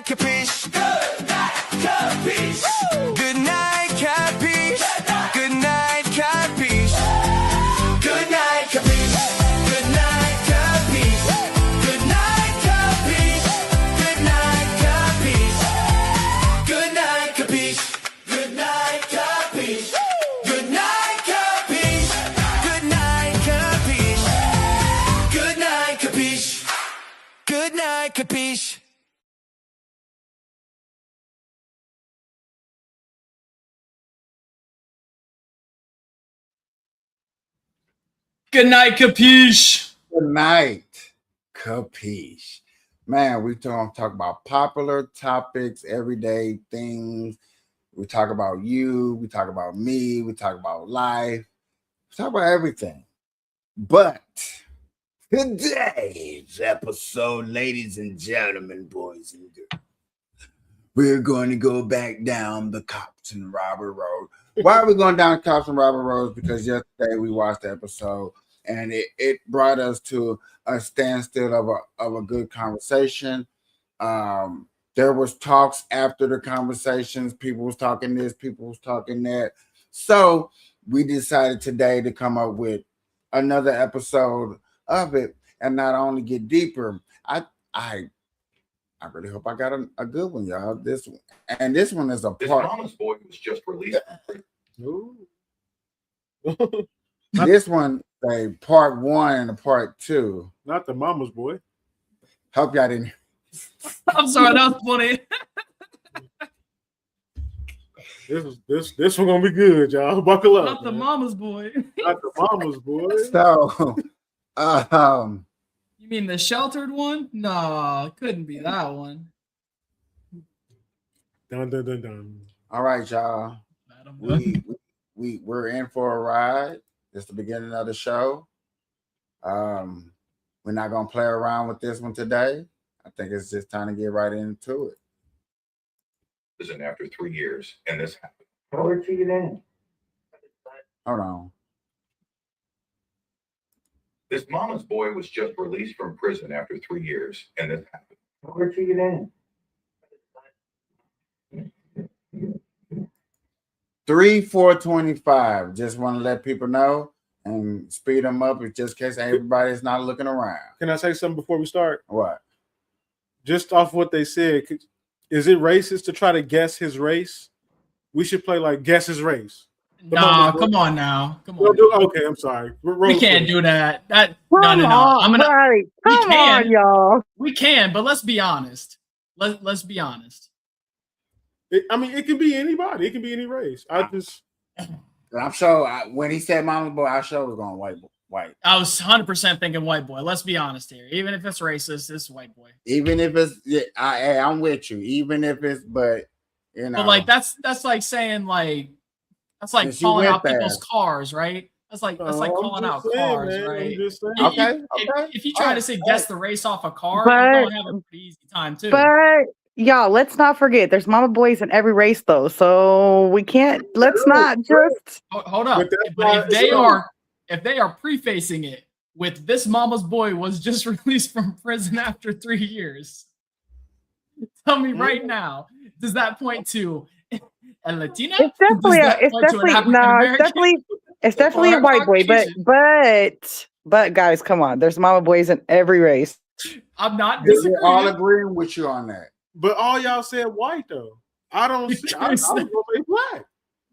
Kapeash. Good night, Kapeash. Good night, Kapeash. Good night, Kapeash. Good night, Kapeash. Good night, Kapeash. Good night, Kapeash. Good night, Kapeash. Good night, Kapeash. Good night, Kapeash. Good night, Kapeash. Good night, Kapeash. Good night, Kapeash. Good night, Kapeash. Good night, Kapeash. Good night, Kapeash. Man, we talk about popular topics, everyday things. We talk about you. We talk about me. We talk about life. We talk about everything. But today's episode, ladies and gentlemen, boys and girls, we're going to go back down the Cops and Robber Road. Why are we going down Cops and Robber Roads? Because yesterday we watched the episode and it brought us to a standstill of a good conversation. There was talks after the conversations. People was talking this, people was talking that. So we decided today to come up with another episode of it and not only get deeper. I really hope I got a good one, y'all. This one is a part. This Mama's Boy was just released. This one, a part 1 and a part 2. Not the Mama's Boy. Hope y'all didn't. I'm sorry, that was funny. This one gonna be good, y'all. Buckle up. Not the Mama's Boy. Not the Mama's Boy. So, You mean the sheltered one? No, it couldn't be that one. Dun dun dun dun. all right, y'all. We're in for a ride. It's the beginning of the show. We're not gonna play around with this one today. I think it's just time to get right into it. And after 3 years, and this happened. Where'd she get in? Hold on. This Mama's Boy was just released from prison after 3 years, and this happened. Where'd she get in? 3-4-25. Just want to let people know and speed them up just in case everybody's not looking around. Can I say something before we start? What? Just off what they said, is it racist to try to guess his race? We should play like guess his race. Nah, come on now. Come on. Okay, I'm sorry. We can't do that. No. Come on, y'all. We can, but let's be honest. Let's be honest. It can be anybody. It can be any race. I'm sure when he said Mama's Boy, I sure was going white. I was 100% thinking white boy. Let's be honest here. Even if it's racist, it's white boy. Even if it's, I'm with you. Even if it's, but you know, but like that's like saying that's like calling out people's cars, right? That's like calling out cars, man, right? Okay. If you try to say guess the race off a car, you're gonna have a pretty easy time too. But y'all, let's not forget there's mama boys in every race though, so we can't. Let's not just hold up. But if they are prefacing it with this Mama's Boy was just released from prison after 3 years, tell me right now, does that point to a Latina? It's definitely a white boy. But guys, come on, there's mama boys in every race. I'm not disagreeing. We're all agreeing with you on that. But all y'all said white though. I was gonna say black.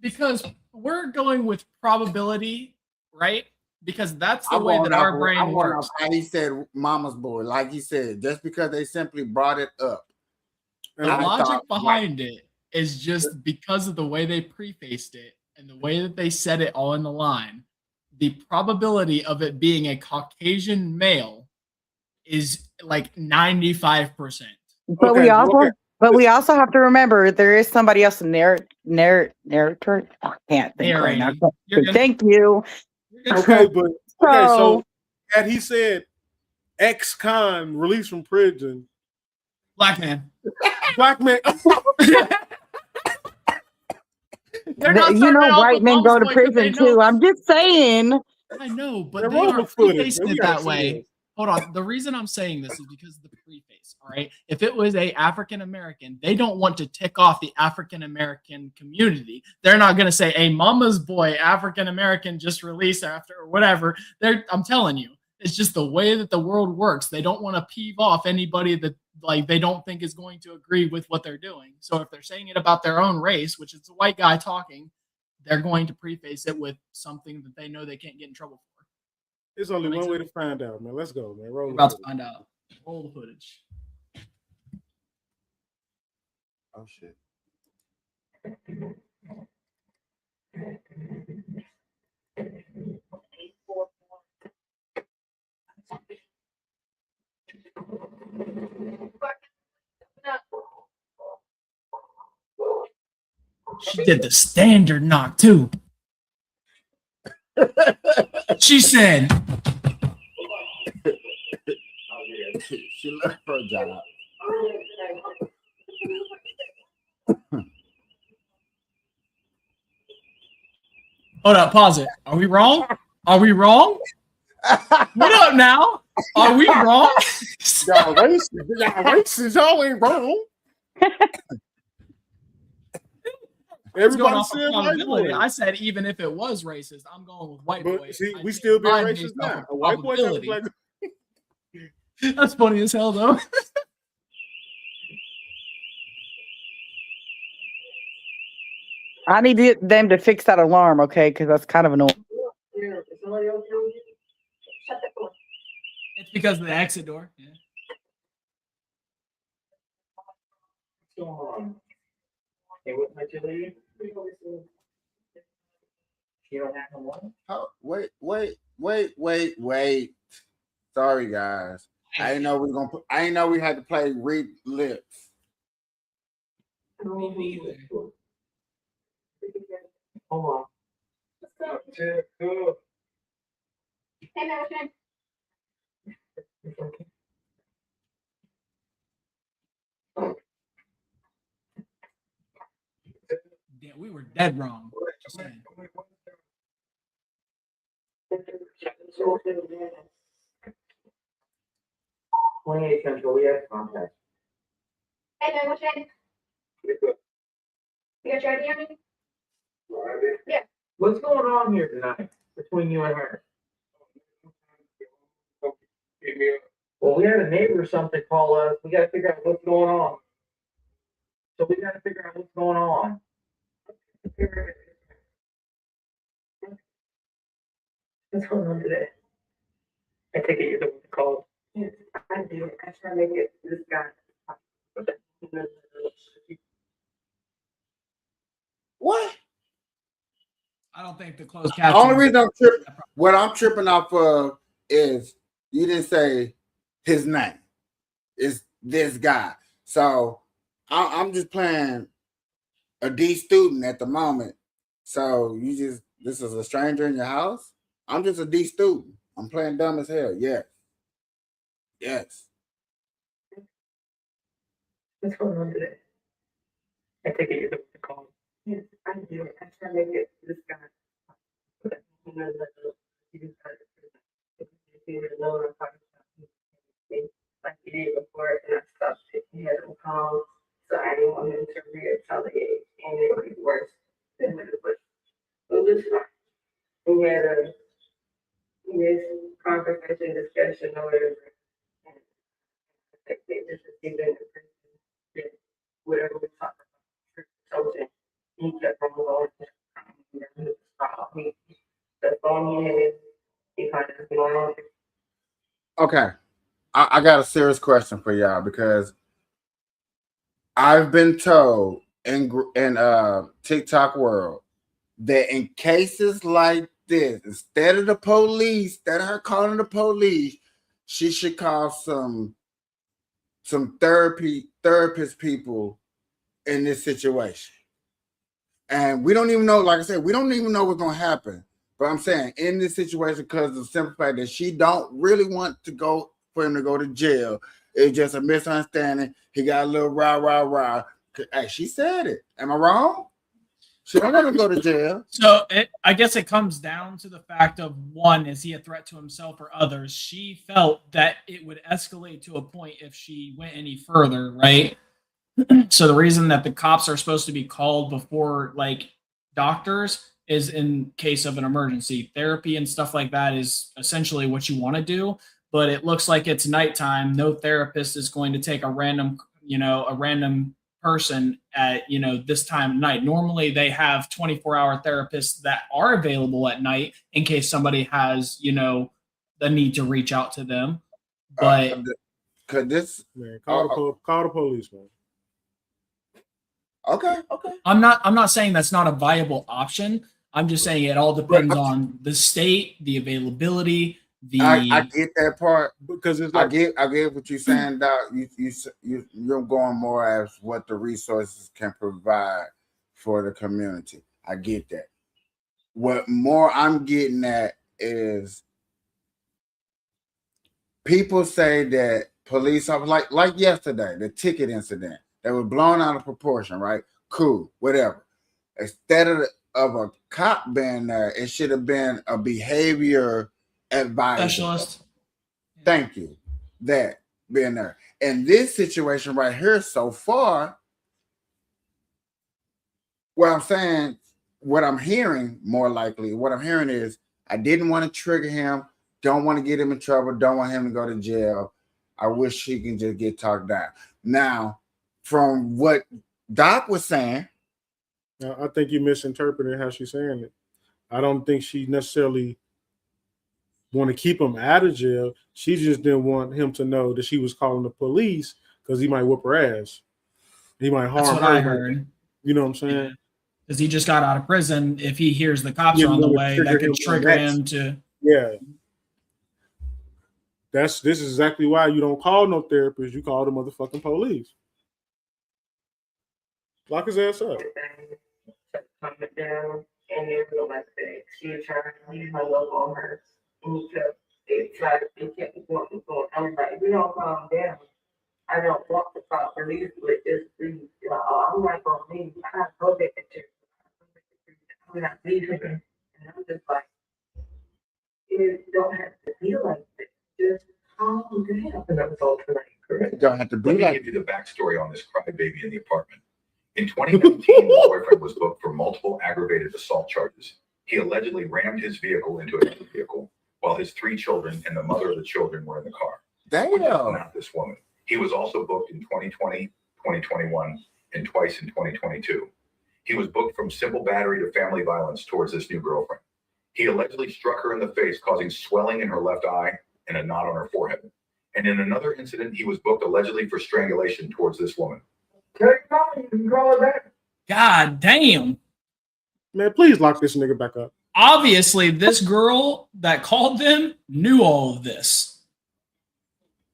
Because we're going with probability, right? Because that's the way that our brain works. He said Mama's Boy, like he said, just because they simply brought it up. The logic behind it is just because of the way they prefaced it and the way that they said it all in the line. The probability of it being a Caucasian male is like 95%. But we also have to remember there is somebody else narrator. I can't think right now. Thank you. Okay, so had he said ex-con released from prison, black man. White men go to prison too. I'm just saying. I know, but they are prefacing it that way. Hold on. The reason I'm saying this is because of the preface. race. All right. If it was a African American, they don't want to tick off the African American community. They're not going to say a mama's boy African American just released after or whatever. I'm telling you, it's just the way that the world works. They don't want to peeve off anybody that like they don't think is going to agree with what they're doing. So if they're saying it about their own race, which is a white guy talking, they're going to preface it with something that they know they can't get in trouble for. There's only one way to find out, man. Let's go, man. We're about to find out. Roll the footage. Oh shit. She did the standard knock too. She said, She left her job. hold up, pause it. Are we wrong? Are we wrong? What up now? Are we wrong? Y'all racist. Y'all ain't wrong. Everybody said white boy. I said even if it was racist, I'm going with white boy. But see, we still being racist now. A white boy never like. That's funny as hell, though. I need them to fix that alarm, okay? Because that's kind of annoying. It's because of the exit door. Yeah. What's going on? Hey, what might you leave? You don't have no money? Oh, wait. Sorry, guys. I didn't know we had to play read lips. Me neither. Hold on. Yeah, we were dead wrong. Just saying. 28 Central, we have contact. Hey, man, what's your name? You got your ID on you? Yeah. What's going on here tonight between you and her? Well, we had a neighbor or something call us. We gotta figure out what's going on. So we gotta figure out what's going on. What's going on today? I take it you're the one that called. Yes, I do. I try to make it this guy. What? I don't think the closed The caption. only reason I'm tripping off of is you didn't say his name. It's this guy. So I'm just playing a D student at the moment. So this is a stranger in your house? I'm just a D student. I'm playing dumb as hell. Yes. What's going on today? I take it you're the one that called. Yes, I do. I try to make it this guy. Like he did before, and I stopped taking him calls, so I didn't want him to retaliate, and it would be worse than what it was. It was fine. We had this conversation, discussion, or whatever. And I think this is even the person that whatever we talked about, told him, he kept on going. The phone he had, he kind of going on. Okay. I got a serious question for y'all because I've been told in TikTok world that in cases like this, instead of the police, instead of her calling the police, she should call some therapist people in this situation. And we don't even know, like I said, we don't even know what's gonna happen. But I'm saying in this situation, because of the simple fact that she don't really want for him to go to jail. It's just a misunderstanding. He got a little rah. Hey, she said it. Am I wrong? She don't want to go to jail. So I guess it comes down to the fact of, one, is he a threat to himself or others? She felt that it would escalate to a point if she went any further, right? So the reason that the cops are supposed to be called before like doctors is in case of an emergency. Therapy and stuff like that is essentially what you want to do, but it looks like it's nighttime. No therapist is going to take a random person at this time of night. Normally they have 24-hour therapists that are available at night in case somebody has the need to reach out to them. But could this man, call the police, man. Okay. I'm not saying that's not a viable option. I'm just saying it all depends on the state, the availability. I get that part because it's like, I get what you're saying, Doc. You're going more as what the resources can provide for the community. I get that. What more I'm getting at is people say that police officers, like yesterday, the ticket incident, they were blown out of proportion, right? Cool, whatever. Instead of a cop being there, it should have been a behavior advisor. Specialist. Thank you. That being there. In this situation right here, so far, what I'm hearing is I didn't want to trigger him, don't want to get him in trouble, don't want him to go to jail. I wish he can just get talked down. Now, from what Doc was saying, I think you misinterpreted how she's saying it. I don't think she necessarily want to keep him out of jail. She just didn't want him to know that she was calling the police because he might whoop her ass. He might harm her. That's what I heard. You know what I'm saying? Because he just got out of prison. If he hears the cops are on the way, that could trigger him to. Yeah. This is exactly why you don't call no therapist. You call the motherfucking police. Lock his ass up. Coming down, and they realized that she was trying to use her love on her. And it kept going. I was like, we don't calm down. I don't want to call police, but just please, I'm not gonna leave. I gotta go back to church. I'm not leaving. And I'm just like, it don't have to be like this. Just calm down. And that was all tonight, correct? Don't have to be Let me like give you the backstory on this crybaby in the apartment. In 2019, the boyfriend was booked for multiple aggravated assault charges. He allegedly rammed his vehicle into another vehicle while his 3 children and the mother of the children were in the car. Damn. Not this woman. He was also booked in 2020, 2021, and twice in 2022. He was booked from simple battery to family violence towards this new girlfriend. He allegedly struck her in the face, causing swelling in her left eye and a knot on her forehead. And in another incident, he was booked allegedly for strangulation towards this woman. God damn. Man, please lock this nigga back up. Obviously, this girl that called them knew all of this.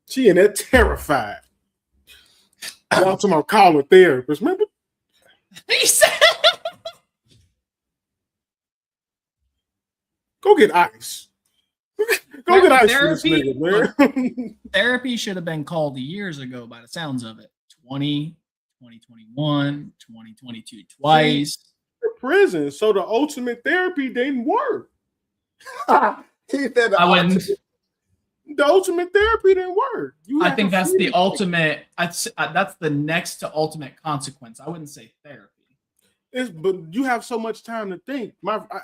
She in there terrified. Y'all talking about call a therapist. Remember? He said, go get ice. Go get ice therapy, for this nigga, man. Therapy should have been called years ago by the sounds of it. 2021, 2022, twice. Prison, so the ultimate therapy didn't work. He said I wouldn't. The ultimate therapy didn't work. I think that's the ultimate. That's the next to ultimate consequence. I wouldn't say therapy. But you have so much time to think.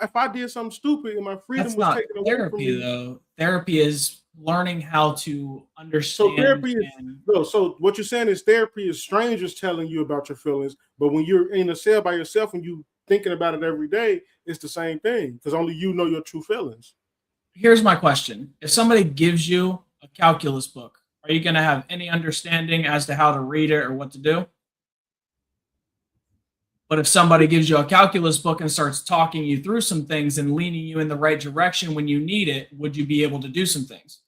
If I did something stupid and my freedom That's was not taken away from therapy, me, though. Therapy is learning how to understand. so therapy is so what you're saying is therapy is strangers telling you about your feelings, but when you're in a cell by yourself and you thinking about it every day, it's the same thing because only you know your true feelings. Here's my question. If somebody gives you a calculus book, are you going to have any understanding as to how to read it or what to do? But if somebody gives you a calculus book and starts talking you through some things and leaning you in the right direction when you need it, would you be able to do some things?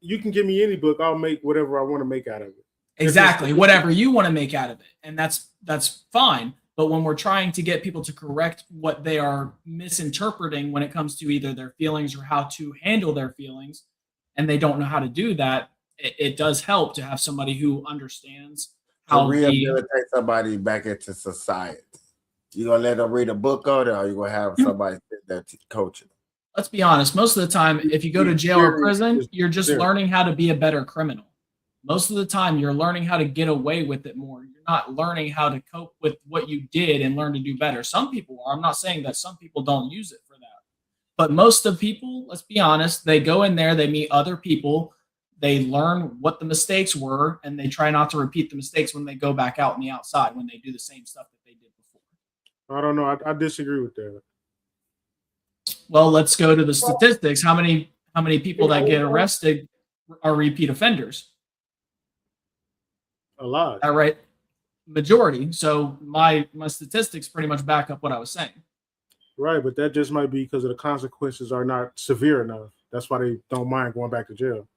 You can give me any book, I'll make whatever I want to make out of it. Exactly, whatever you want to make out of it. And that's fine. But when we're trying to get people to correct what they are misinterpreting when it comes to either their feelings or how to handle their feelings, and they don't know how to do that, it does help to have somebody who understands how to rehabilitate somebody back into society. You gonna let them read a book on it, or you gonna have somebody sit there to coach it? Let's be honest. Most of the time, if you go to jail or prison, you're just learning how to be a better criminal. Most of the time, you're learning how to get away with it more. You're not learning how to cope with what you did and learn to do better. Some people are. I'm not saying that some people don't use it for that. But most of people, let's be honest, they go in there, they meet other people, they learn what the mistakes were, and they try not to repeat the mistakes when they go back out in the outside when they do the same stuff that they did before. I don't know. I disagree with that. Well, let's go to the statistics. How many people that get arrested are repeat offenders? A lot. All right. Majority. So my statistics pretty much back up what I was saying. Right, but that just might be because of the consequences are not severe enough. That's why they don't mind going back to jail.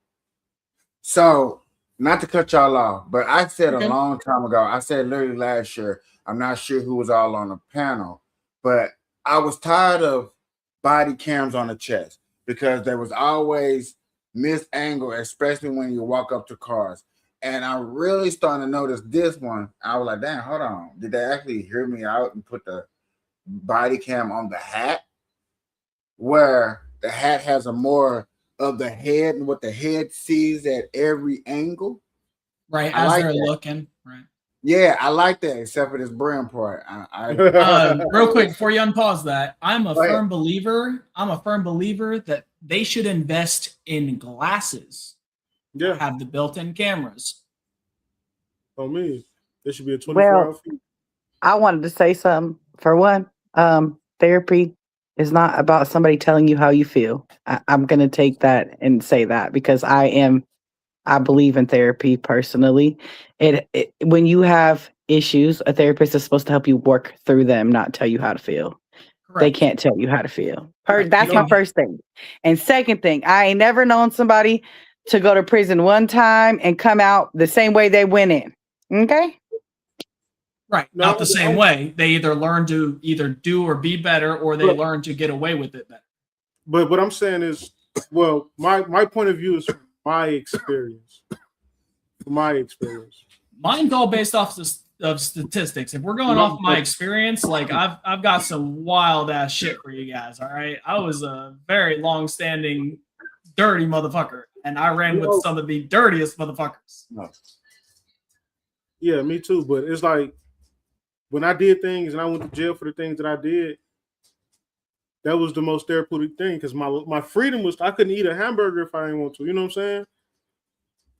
So, not to cut y'all off, but I said a long time ago, I said literally last year, I'm not sure who was all on the panel, but I was tired of body cams on the chest because there was always missed angle, especially when you walk up to cars. And I really started to notice this one. I was like, damn, hold on. Did they actually hear me out and put the body cam on the hat? Where the hat has a more of the head and what the head sees at every angle. Right, as like they're looking. Right. Yeah, I like that, except for this brim part. Real quick, before you unpause that, I'm a firm believer that they should invest in glasses. Yeah. Have the built-in cameras. Oh, me. There should be a 24-hour feed. I wanted to say something. For one, therapy is not about somebody telling you how you feel. I'm going to take that and say that because I believe in therapy personally. When you have issues, a therapist is supposed to help you work through them, not tell you how to feel. Correct. They can't tell you how to feel. That's my first thing. And second thing, I ain't never known somebody to go to prison one time and come out the same way they went in. Okay? Right. Not the same way. They either learn to either do or be better, or they learn to get away with it better. But what I'm saying is, well, my point of view is from my experience. Mine's all based off of statistics. If we're going off my experience, like I've got some wild ass shit for you guys. All right. I was a very long-standing dirty motherfucker, and I ran with some of the dirtiest motherfuckers. Yeah, me too. But it's like when I did things and I went to jail for the things that I did, that was the most therapeutic thing because my freedom was I couldn't eat a hamburger if I didn't want to. You know what I'm saying?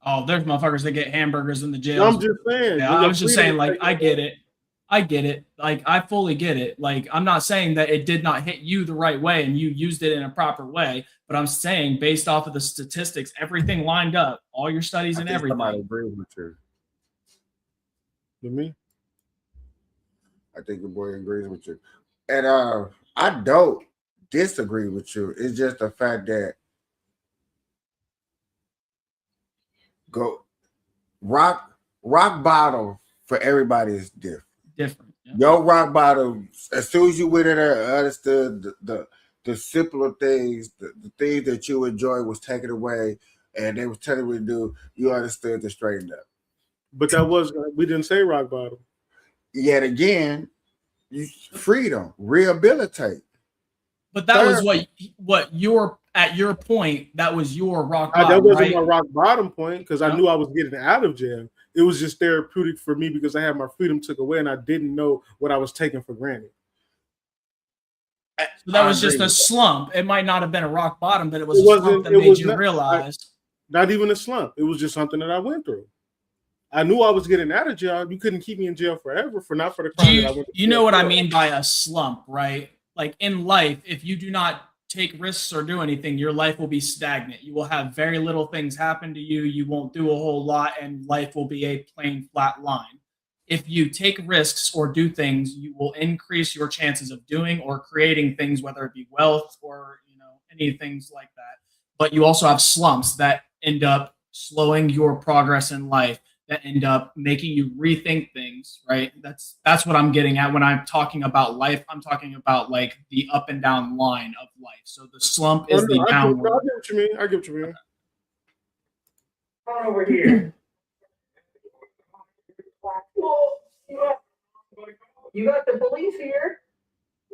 Oh, there's motherfuckers that get hamburgers in the jail. I'm just saying. Yeah, I was just saying, like, I get it. Like, I fully get it. Like, I'm not saying that it did not hit you the right way and you used it in a proper way, but I'm saying based off of the statistics, everything lined up, all your studies and everything. Somebody agrees with you. With me? I think the boy agrees with you. And I don't disagree with you. It's just the fact that rock bottom for everybody is different. Yeah. Your rock bottom, as soon as you went in there, understood the simpler things, the things that you enjoy was taken away, and they was telling you what to do. You understood to straighten up. But we didn't say rock bottom. Yet again, freedom, rehabilitate. But that was what at your point, that was your rock bottom. That wasn't my rock bottom point because I knew I was getting out of jail. It was just therapeutic for me because I had my freedom took away and I didn't know what I was taking for granted. So that was just a slump. It might not have been a rock bottom, but it was a slump that made you realize. Not even a slump. It was just something that I went through. I knew I was getting out of jail. You couldn't keep me in jail forever not for the crime that I went to. You know what I mean by a slump, right? Like in life, if you do not take risks or do anything, your life will be stagnant. You will have very little things happen to you. You won't do a whole lot, and life will be a plain flat line. If you take risks or do things, you will increase your chances of doing or creating things, whether it be wealth or any things like that. But you also have slumps that end up slowing your progress in life, that end up making you rethink things, right? That's what I'm getting at when I'm talking about life. I'm talking about like the up and down line of life. So the slump is the downward. I get what you mean. I get what you mean. Come on over here. You got the police here.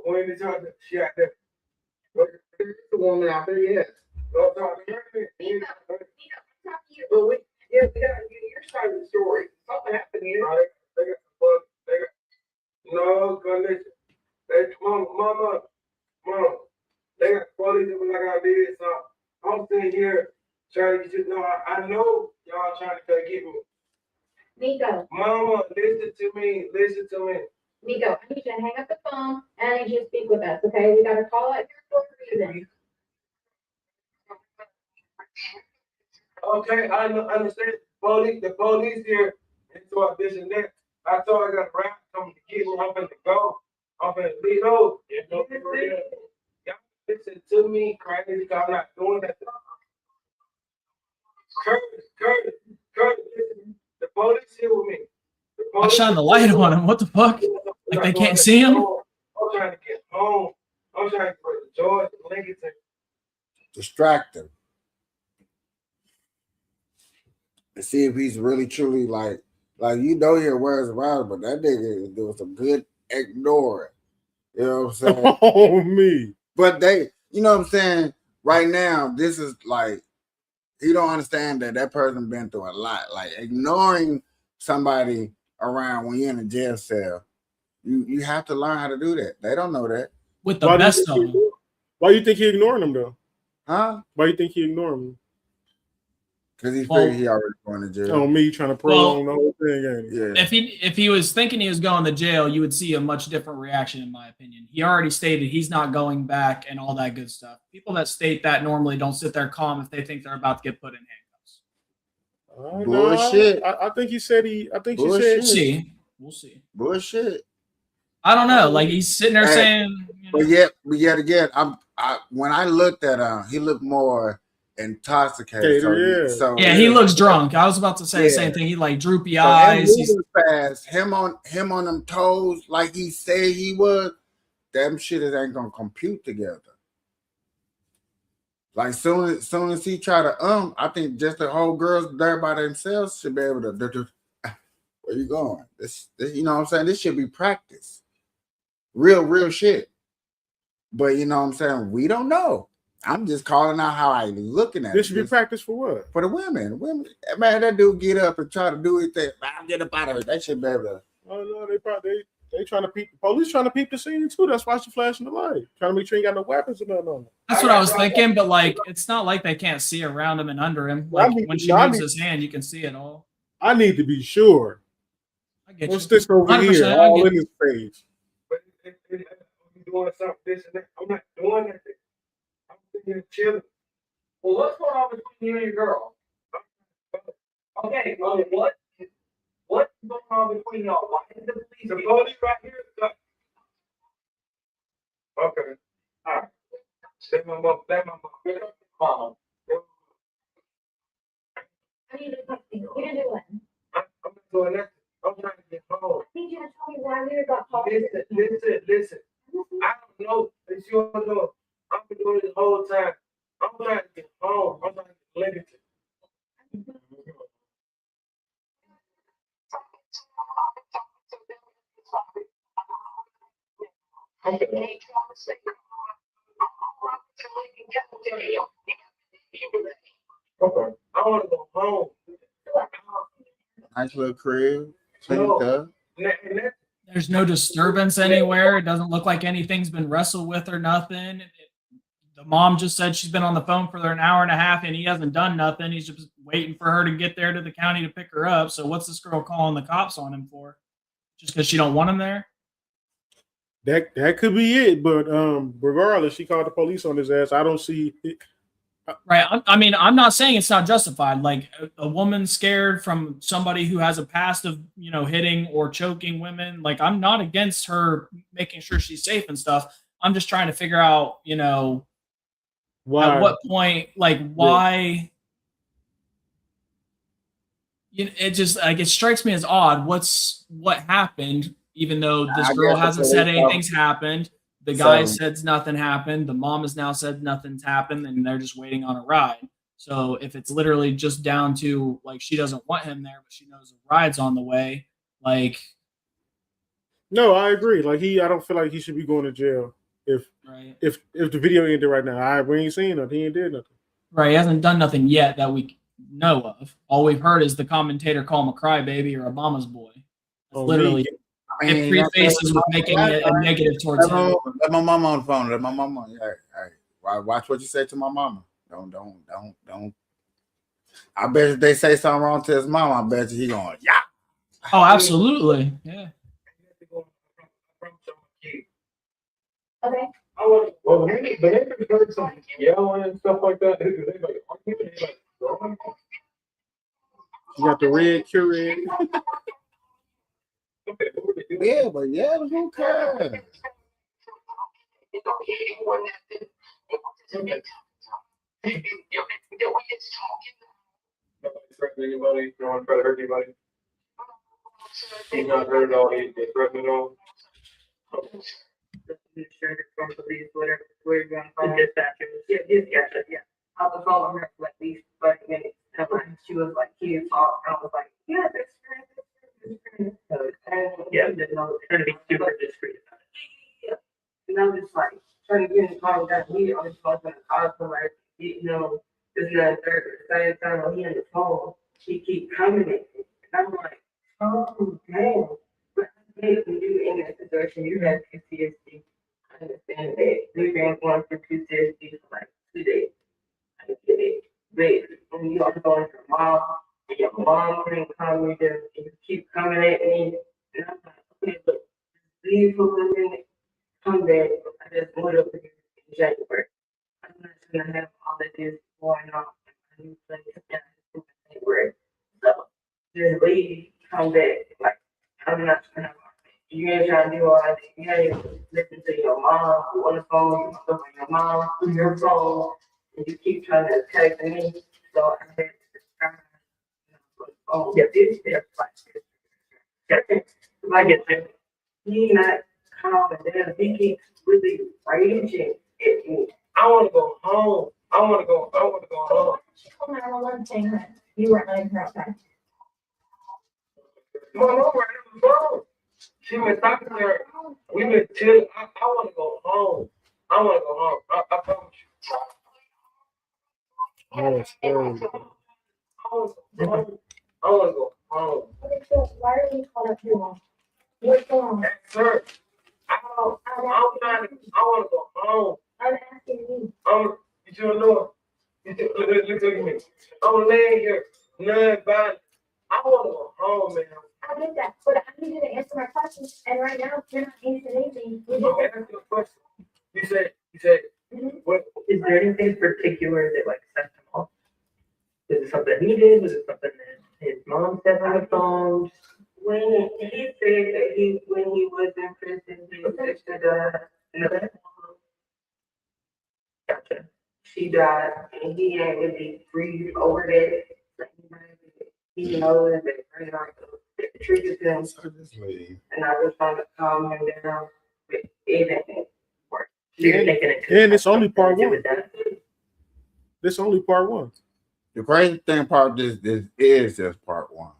When they talk, she out there. There's the woman out there, yes. Don't talk to her. But we, yeah, we got to get your side of the story. Something happened here. They got, they got, no, cause they, mama, they got police like I did, so I'm sitting here trying to get you know, I know y'all trying to come get me. Nico, Mama, listen to me. Nico, I need you to hang up the phone and I need you to speak with us, okay? We got to call out here for a reason. Okay, I understand. The police here, and so this and that. I thought I got a rap coming to get me. I'm finna go. I'm finna leave those. Y'all listen to me, crazy, cause I'm not doing that. Curtis, listen. The police here with me. I shine the light on him. What the fuck? Like they can't see him? I'm trying to get home. I'm trying to get to George, Lincoln. Distract him. And see if he's really truly like you know your words around, but that nigga is doing some good ignoring. You know what I'm saying? Oh me. But they, you know what I'm saying? Right now, this is like you don't understand that person been through a lot. Like ignoring somebody around when you're in a jail cell, you have to learn how to do that. They don't know that. With the best of them. Why you think he ignoring them though? Huh? Why you think he ignoring them? Because he figured he already going to jail. Oh, me trying to prolong the whole thing, ain't Yeah. If he was thinking he was going to jail, you would see a much different reaction, in my opinion. He already stated he's not going back and all that good stuff. People that state that normally don't sit there calm if they think they're about to get put in handcuffs. Bullshit. I think he said I think Bullshit. she said. We'll see. Bullshit. I don't know. Like he's sitting there saying. But yet again, when I looked at him, he looked more intoxicated. So he looks drunk. I was about to say the same thing. He like droopy eyes. He's fast. Him on them toes, like he said he was. Them shit ain't gonna compute together. Like soon as he try to I think just the whole girls there by themselves should be able to. Where you going? This you know what I'm saying? This should be practice. Real shit. But you know what I'm saying? We don't know. I'm just calling out how I looking at it. This should be practice for what? For the women. Man, that dude get up and try to do his thing. I'll get up out of it. That should be able to. Oh no, they trying to peep. The police trying to peep the scene too. That's why she flashing the light, trying to make sure you ain't got no weapons or nothing on it. That's what I was thinking, but like it's not like they can't see around him and under him. Like when she moves his hand, you can see it all. I need to be sure. I get What's this over here? All in his face. But if I'm doing something this and that, I'm not doing that. I'm sitting here chilling. Well, what's going on between you and your girl? Okay, well, what's going on between y'all? Why is the police? The police right here. Okay. All right. That's my mom. Mama. I need to talk to you. What are you doing? I'm not doing that. I'm trying to get home. I need you to tell me why we got caught. Listen. I don't know if you don't know. I've been doing this whole time. I'm trying to get home. I'm trying to get Lincoln. Okay. Okay. I want to go home. Nice little crib. Cleaned up. There's no disturbance anywhere. It doesn't look like anything's been wrestled with or nothing. The mom just said she's been on the phone for an hour and a half and he hasn't done nothing. He's just waiting for her to get there to the county to pick her up. So what's this girl calling the cops on him for? Just because she don't want him there? That could be it, but regardless, she called the police on his ass. I don't see it. Right. I mean, I'm not saying it's not justified. Like a woman scared from somebody who has a past of, hitting or choking women. Like I'm not against her making sure she's safe and stuff. I'm just trying to figure out, why? At what point, like why? It just like it strikes me as odd. What happened? Even though this girl hasn't said anything's happened. The guy says nothing happened. The mom has now said nothing's happened, and they're just waiting on a ride. So if it's literally just down to like she doesn't want him there, but she knows a ride's on the way, like No, I agree. Like I don't feel like he should be going to jail if the video ended right now. We ain't seen nothing. He ain't did nothing. Right, he hasn't done nothing yet that we know of. All we've heard is the commentator call him a crybaby or Obama's boy. That's literally it prefaces with making it a negative towards him. Let my mama on the phone. Let my mama. Hey, watch what you say to my mama. Don't. I bet if they say something wrong to his mom, I bet you he going, yeah. Oh, absolutely. Yeah. Okay. Well, but they heard some yelling and stuff like that. They like arguing, they like throwing. You got the red Keurig. Yeah, but yeah, who cares? Nobody threatening anybody. No one try to hurt anybody. He's not hurt at all. He's threatened at all. From police, whatever, we're going to call the dispatchers. Yeah. I was calling her for at least 30 minutes. And like, she was like, can you talk? And I was like, yeah, that's right. Yeah, no, trying to be super discreet about it. Yeah. And I'm just like, trying to get in the car with that me. I was talking to the car for like, you know, this and that, third. At the same time, when he on the phone, he keep coming at me. And I'm like, oh, damn. But when you're in that situation, you have PTSD. I understand that we've been going through PTSD for like 2 days. I get it. But when you are going to your mom, and your mom couldn't come with them, and you keep coming at me, and I'm like, okay, look, leave for a minute, come back. I just moved up here in January. I'm not gonna have all of this going on in my new place in January. So just leave, come back. Like, I'm not gonna. You ain't trying to do all that. You ain't listen to your mom on the phone, you stuff on your mom through your phone, and you keep trying to text me. So I had to try oh, yeah, this is like I said, he's not calming down. He keeps really raging at me. I want to go home. I want to go home. She told me I wasn't saying that you weren't letting her outside. My mom right on the phone. She was talking to her. We been chilling. I want to go home. I want to go home. I promise you. Yes, I want to go home. Okay, so why are you calling up your mom? What's going on? Sir, I want to go home. I'm asking you. You don't know. Look at me. I'm laying here, none by. I want to go home, man. I get that, but I need you to answer my questions. And right now, you're not answering anything. Okay, ask you a question. You said, what? Is there anything particular that like sent him off? Is it something he did? Was it something that his mom said on the phone? When he said that when he was in prison, he texted another mom. Gotcha. She died, and he ain't really grieved over that. He knows that bringing out the triggers him, and I was trying to calm him down, but it didn't work. And it's only part one. This only part one. The crazy thing about this is just part one.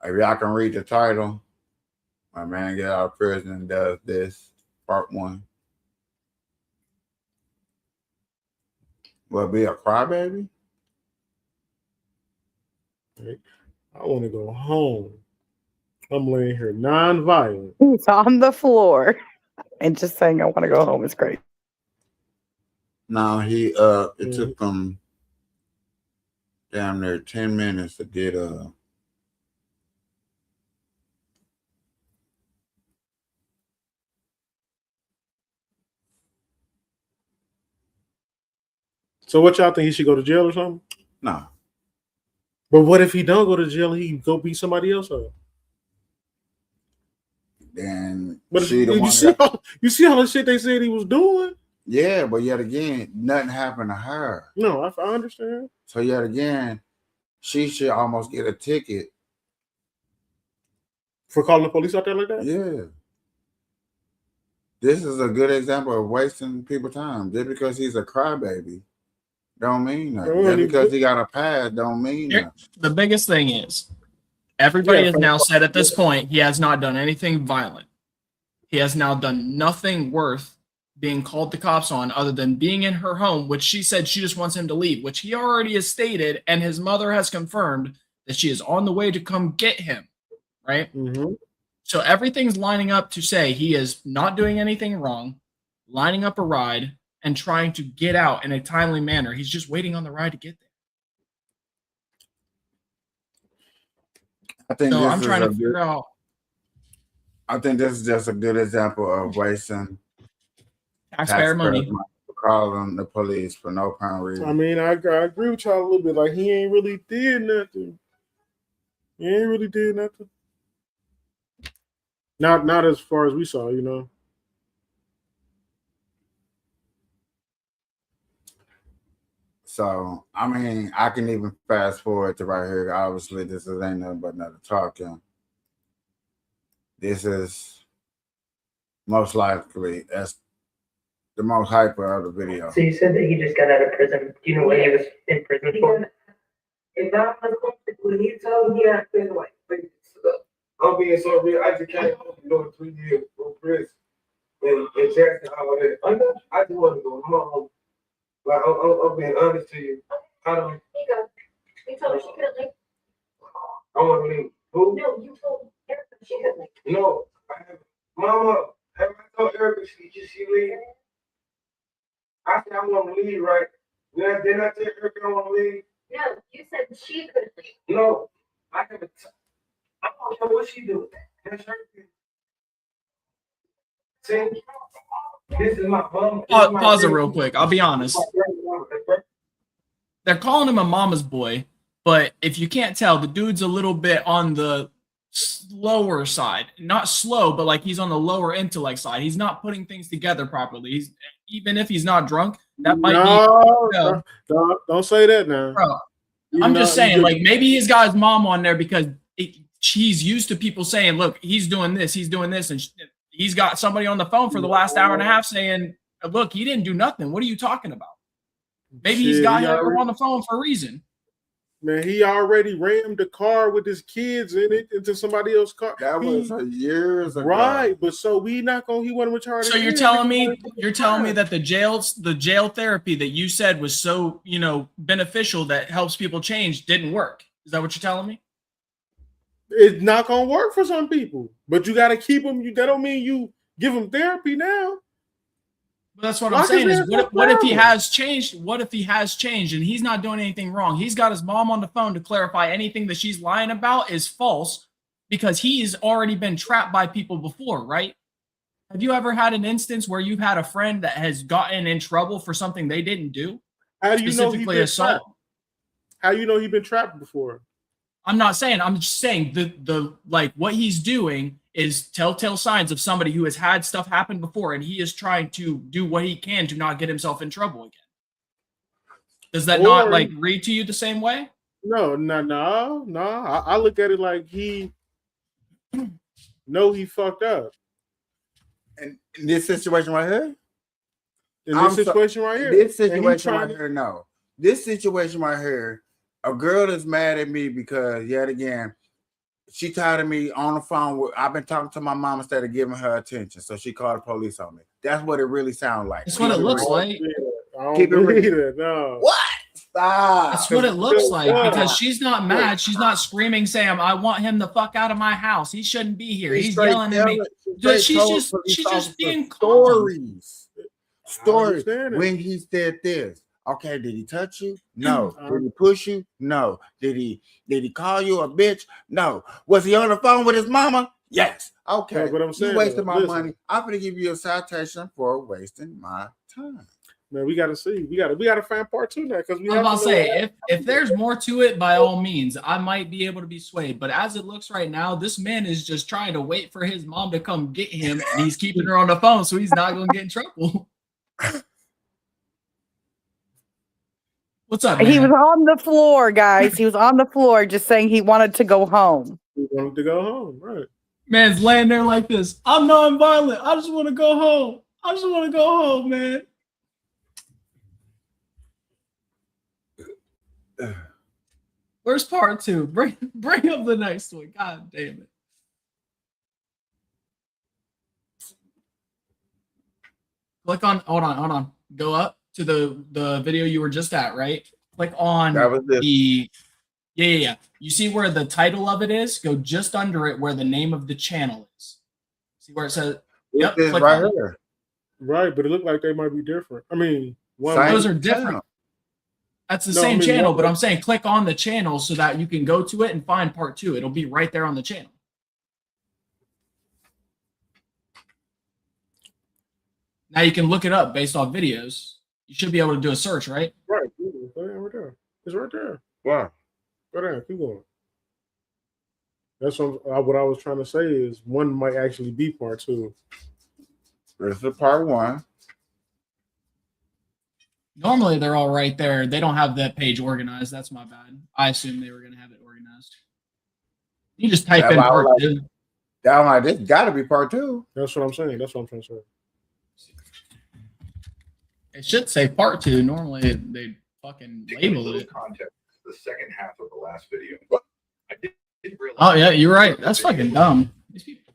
If y'all can read the title, my man get out of prison and does this, part one. Will it be a crybaby? I want to go home. I'm laying here non-violent. He's on the floor. And just saying I want to go home is great. No, it took him damn near 10 minutes to get So what y'all think, he should go to jail or something? No. But what if he don't go to jail and he go beat somebody else up? Then but you see how the shit they said he was doing? Yeah, but yet again, nothing happened to her. No, I understand. So yet again, she should almost get a ticket. For calling the police out there like that? Yeah. This is a good example of wasting people's time. Just because he's a crybaby don't mean nothing. Just because he got a pad don't mean nothing. The biggest thing is Everybody has now said at this point he has not done anything violent. He has now done nothing worth being called the cops on other than being in her home, which she said she just wants him to leave, which he already has stated, and his mother has confirmed that she is on the way to come get him, right? Mm-hmm. So everything's lining up to say he is not doing anything wrong, lining up a ride, and trying to get out in a timely manner. He's just waiting on the ride to get there. I think So this I'm is trying a to figure out. I think this is just a good example of wasting Taxpayer money. calling the police for no apparent reason. I mean, I agree with y'all a little bit. Like, he ain't really did nothing. Not as far as we saw, you know. So, I mean, I can even fast forward to right here. Obviously, this ain't nothing but another talking. This is most likely as the most hyper of the video. So you said that he just got out of prison. Do you know what he was in prison for? If I was when he told me I feel like I'm being so real. I just came home from doing 3 years from prison and Jackson, all that. I just want to go home. Like, I'm being honest to you. I don't. You told her she couldn't leave. I want to leave. Who? No, you told Erica she couldn't leave. No. Mama, have I told Erica she leave? I said I want to leave, right? Then I tell Erica I want to leave. No, you said she couldn't leave. No, I haven't. I don't know what she do. That's her thing. See, this is my mom. Pause it real quick. I'll be honest. They're calling him a mama's boy, but if you can't tell, the dude's a little bit on the slower side. Not slow, but like he's on the lower intellect side. He's not putting things together properly. Even if he's not drunk, that might be. Don't say that now. Bro, I'm just saying, like, maybe he's got his mom on there because she's used to people saying, look, he's doing this, and he's got somebody on the phone for the last hour and a half saying, look, he didn't do nothing. What are you talking about? Maybe he's got her on the phone for a reason. Man, he already rammed the car with his kids in it into somebody else's car. That was years ago. Right, but so he wasn't retarded. So you're telling me that the jail therapy that you said was so, beneficial that helps people change didn't work. Is that what you're telling me? It's not gonna work for some people, but you got to keep them. That don't mean you give them therapy now. But that's what I'm saying is what if he has changed? What if he has changed and he's not doing anything wrong? He's got his mom on the phone to clarify anything that she's lying about is false because he's already been trapped by people before, right? Have you ever had an instance where you've had a friend that has gotten in trouble for something they didn't do? How do you know he's been assault? trapped? How do you know he's been trapped before? I'm not saying. I'm just saying the like what he's doing is telltale signs of somebody who has had stuff happen before, and he is trying to do what he can to not get himself in trouble again. Does that not like read to you the same way? No. I look at it like he fucked up. And in this situation right here? This situation right here, no. This situation right here, a girl is mad at me because, yet again, she tired of me on the phone. I've been talking to my mom instead of giving her attention, so she called the police on me. That's what it really sounds like. That's what it looks like. Keep it real. No. What? Stop. That's what it looks like because she's not mad. She's not screaming, saying, "I want him the fuck out of my house. He shouldn't be here." He's yelling at me. She's just being stories. Stories. When he said this. Okay, did he touch you? No. Did he push you? No. Did he call you a bitch? No. Was he on the phone with his mama? Yes. Okay. No, but I'm saying, you wasted my money. I'm gonna give you a citation for wasting my time. Man, we gotta see. We gotta find part 2 now because we. I'm about to say if there's more to it, by all means, I might be able to be swayed. But as it looks right now, this man is just trying to wait for his mom to come get him, and he's keeping her on the phone so he's not gonna get in trouble. What's up, man? He was on the floor, guys. He was on the floor just saying he wanted to go home. He wanted to go home, right? Man's laying there like this. I'm non-violent. I just want to go home. I just want to go home, man. Where's part 2? Bring up the next one. God damn it. Click on, hold on. Go up to the video you were just at, right? Click on That was this. Yeah. You see where the title of it is? Go just under it where the name of the channel is. See where it says, yep, This click right on it. here. Right, but it looked like they might be different. I mean, Those are different. That's the same channel, but I'm saying click on the channel so that you can go to it and find part 2. It'll be right there on the channel. Now you can look it up based off videos. You should be able to do a search, right? Right. Right there. It's right there. Wow. Go down. Keep going. That's what I was trying to say is one might actually be part 2. This is part 1. Normally they're all right there. They don't have that page organized. That's my bad. I assumed they were going to have it organized. You just type in part 2. Down like this got to be part 2. That's what I'm saying. That's what I'm trying to say. It should say part 2. Normally they fucking label it. Context, the second half of the last video. I didn't realize. Oh yeah, you're right. That's fucking dumb. These people.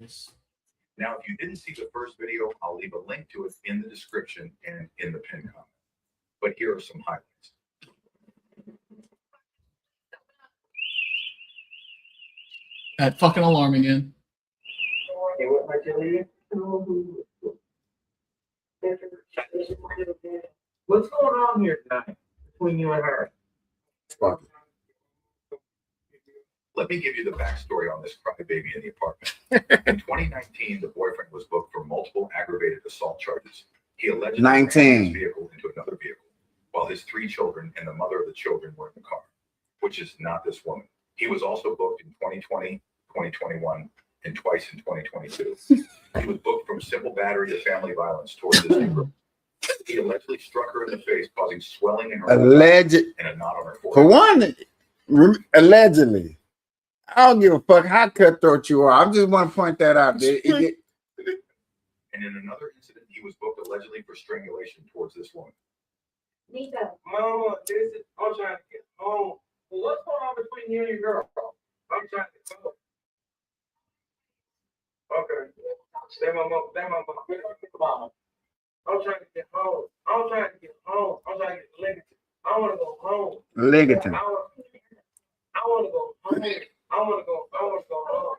Now, if you didn't see the first video, I'll leave a link to it in the description and in the pinned comment. But here are some highlights. That fucking alarm again. What's going on here tonight between you and her? Let me give you the backstory on this crybaby in the apartment. In 2019, the boyfriend was booked for multiple aggravated assault charges. He allegedly ran his vehicle into another vehicle while his 3 children and the mother of the children were in the car, which is not this woman. He was also booked in 2020, 2021, and twice in 2022. He was booked from simple battery to family violence towards this new girl. He allegedly struck her in the face, causing swelling in her and a knot on her forehead. For one, allegedly. I don't give a fuck how cutthroat you are. I just want to point that out. And in another incident, he was booked allegedly for strangulation towards this woman. Nico. Mama, I'm trying to get home. What's going on between you and your girl? I'm trying to get home. Okay. That's my mom. I'm trying to get home. I'm trying to get Ligaton. I want to go home. Ligaton. I want to go home. I want to go home. I want to go home.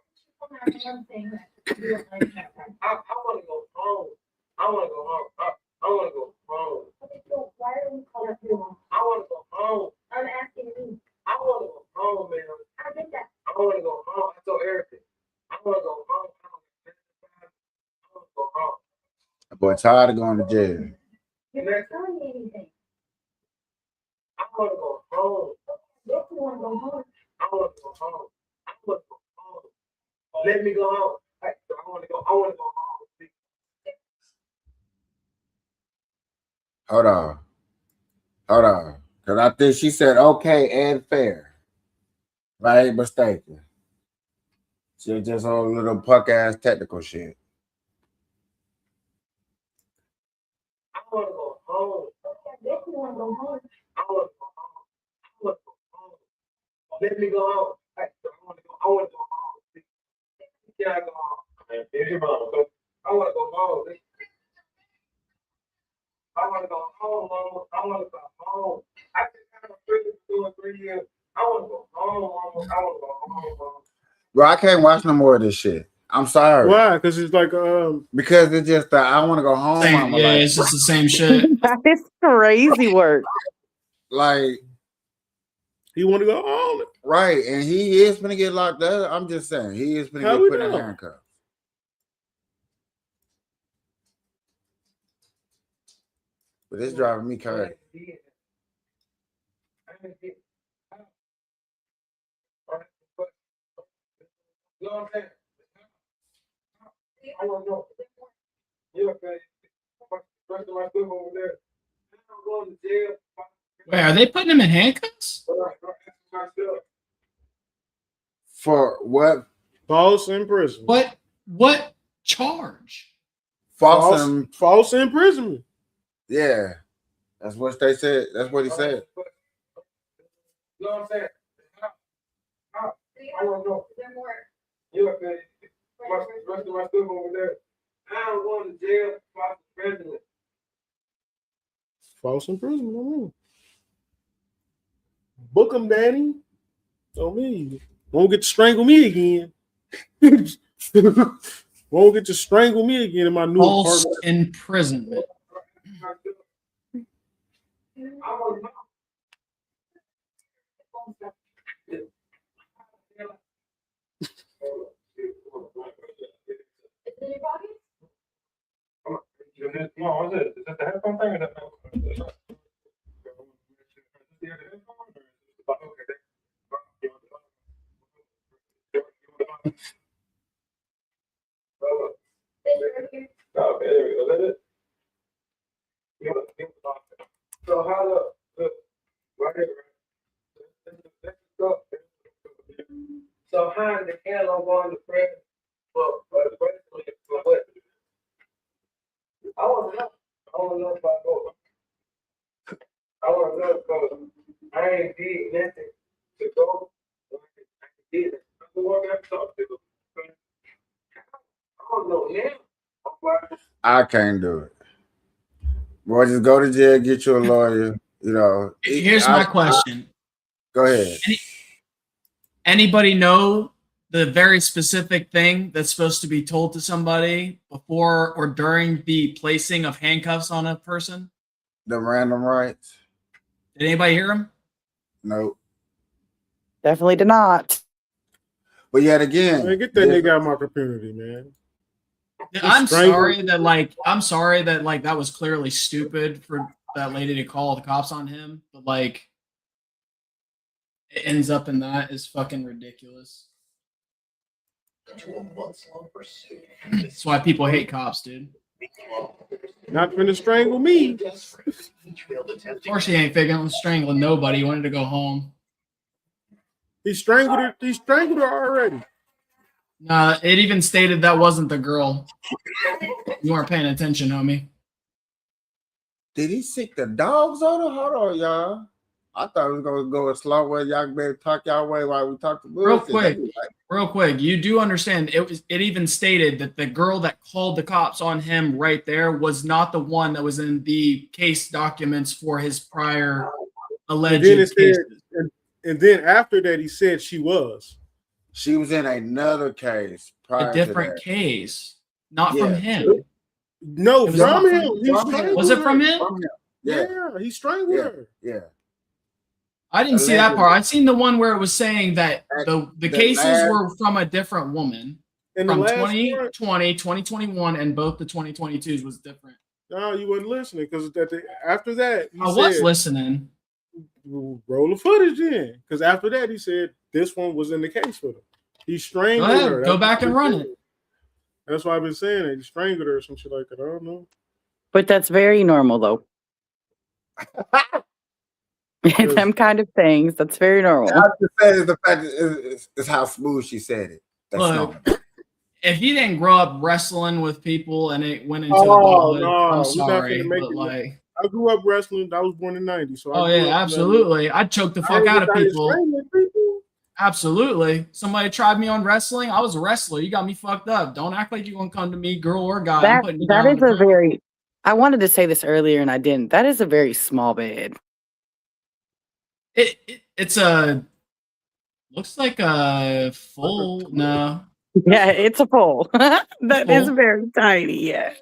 I want to go home. I want to go home. Why are we calling you? I want to go home. I'm asking you. I want to go home, man. I get that. I want to go home. I told Eric. I want to go home. I want to go home. That boy tired of going to jail. You're not telling me anything. I want to go home. Yes, you want to go home. I want to go home. I want to go home. Let me go home. I want to go. I want to go home. Hold on. Because I think she said okay and fair. If I ain't mistaken. She just on a little punk ass technical shit. I want to go home. Yes, you want to go home. I want to go home. I want to go home. Let me go home. I want to go. I want to go home. Can I go home? Here's your mom. I want to go home. I want to go home, Mama. I want to go home. I just kind of doing 3 years. I want to go home, Mama. I want to go home, Mama. Bro, I can't watch no more of this shit. I'm sorry. Why? Because it's like because it's just I want to go home. Yeah, like, it's just the same shit. That is crazy work. Like he want to go home, right? And he is gonna get locked up. I'm just saying he is gonna get put in handcuffs. But it's driving me crazy. You know what I'm saying? I want to know. Yeah, okay. Rest of my stuff over there. I'm going to jail. Wait, are they putting him in handcuffs? For what? False imprisonment. What charge? False imprisonment. Yeah, that's what they said. That's what he said. You know what I'm saying? don't know. Is there more? You up there? Rest of my stuff over there. I'm going to jail for false imprisonment. False imprisonment. I mean. Book him, Danny. On me. Won't get to strangle me again. Won't get to strangle me again in my new False apartment. imprisonment. I want to know. Is it in your pocket? Mom, what's this? Is that the headphone thing or that? It's right here. Okay, there we go. Is that it? So how the right here, right? So how in the hell I'm going to prison for what? I want to know. I want to know if I go. I want to know because I ain't did nothing to go. I did it. I can walk out and talk to them. I don't know now. I can't do it. Boy, just go to jail, get you a lawyer. You know. Here's my question. Go ahead. Anybody know the very specific thing that's supposed to be told to somebody before or during the placing of handcuffs on a person? The random rights? Did anybody hear him? Nope. Definitely did not. But yet again, Man, get that nigga out of my community, man. I'm sorry that that was clearly stupid for that lady to call the cops on him, but like it ends up in that is fucking ridiculous. That's why people hate cops, dude. Not finna strangle me. Of course he ain't figuring strangling nobody. He wanted to go home. He strangled her. He strangled her already. Nah, it even stated that wasn't the girl. You weren't paying attention, homie. Did he sick the dogs on her? Hold on, y'all. I thought we was gonna go a slow way. Y'all better talk y'all way while we talk to Real quick. You do understand it even stated that the girl that called the cops on him right there was not the one that was in the case documents for his prior alleged cases. And then after that, he said she was. She was in another case. A different case, not from him. No, from him. Was it from him? Yeah, he strangled her. Yeah. I didn't see that part. I seen the one where it was saying that the cases were from a different woman. And from the last 2020, 2021, and both the 2022s was different. No, you weren't listening because after that, I was listening. Roll the footage in because after that, he said this one was in the case with him. He strangled her. Go back and run it. That's why I've been saying it. He strangled her or some shit like that. I don't know. But that's very normal, though. Them kind of things. That's very normal. I just said is the fact is how smooth she said it. That's normal. If you didn't grow up wrestling with people and it went into adulthood, I'm sorry, but like I grew up wrestling. I was born in '90, so absolutely. I'd choke the fuck out of people. Absolutely. Somebody tried me on wrestling. I was a wrestler. You got me fucked up. Don't act like you're gonna come to me, girl or guy. That is a very. I wanted to say this earlier and I didn't. That is a very small bed. It's a looks like a full no. Yeah, it's a full. That is very tiny. Yeah.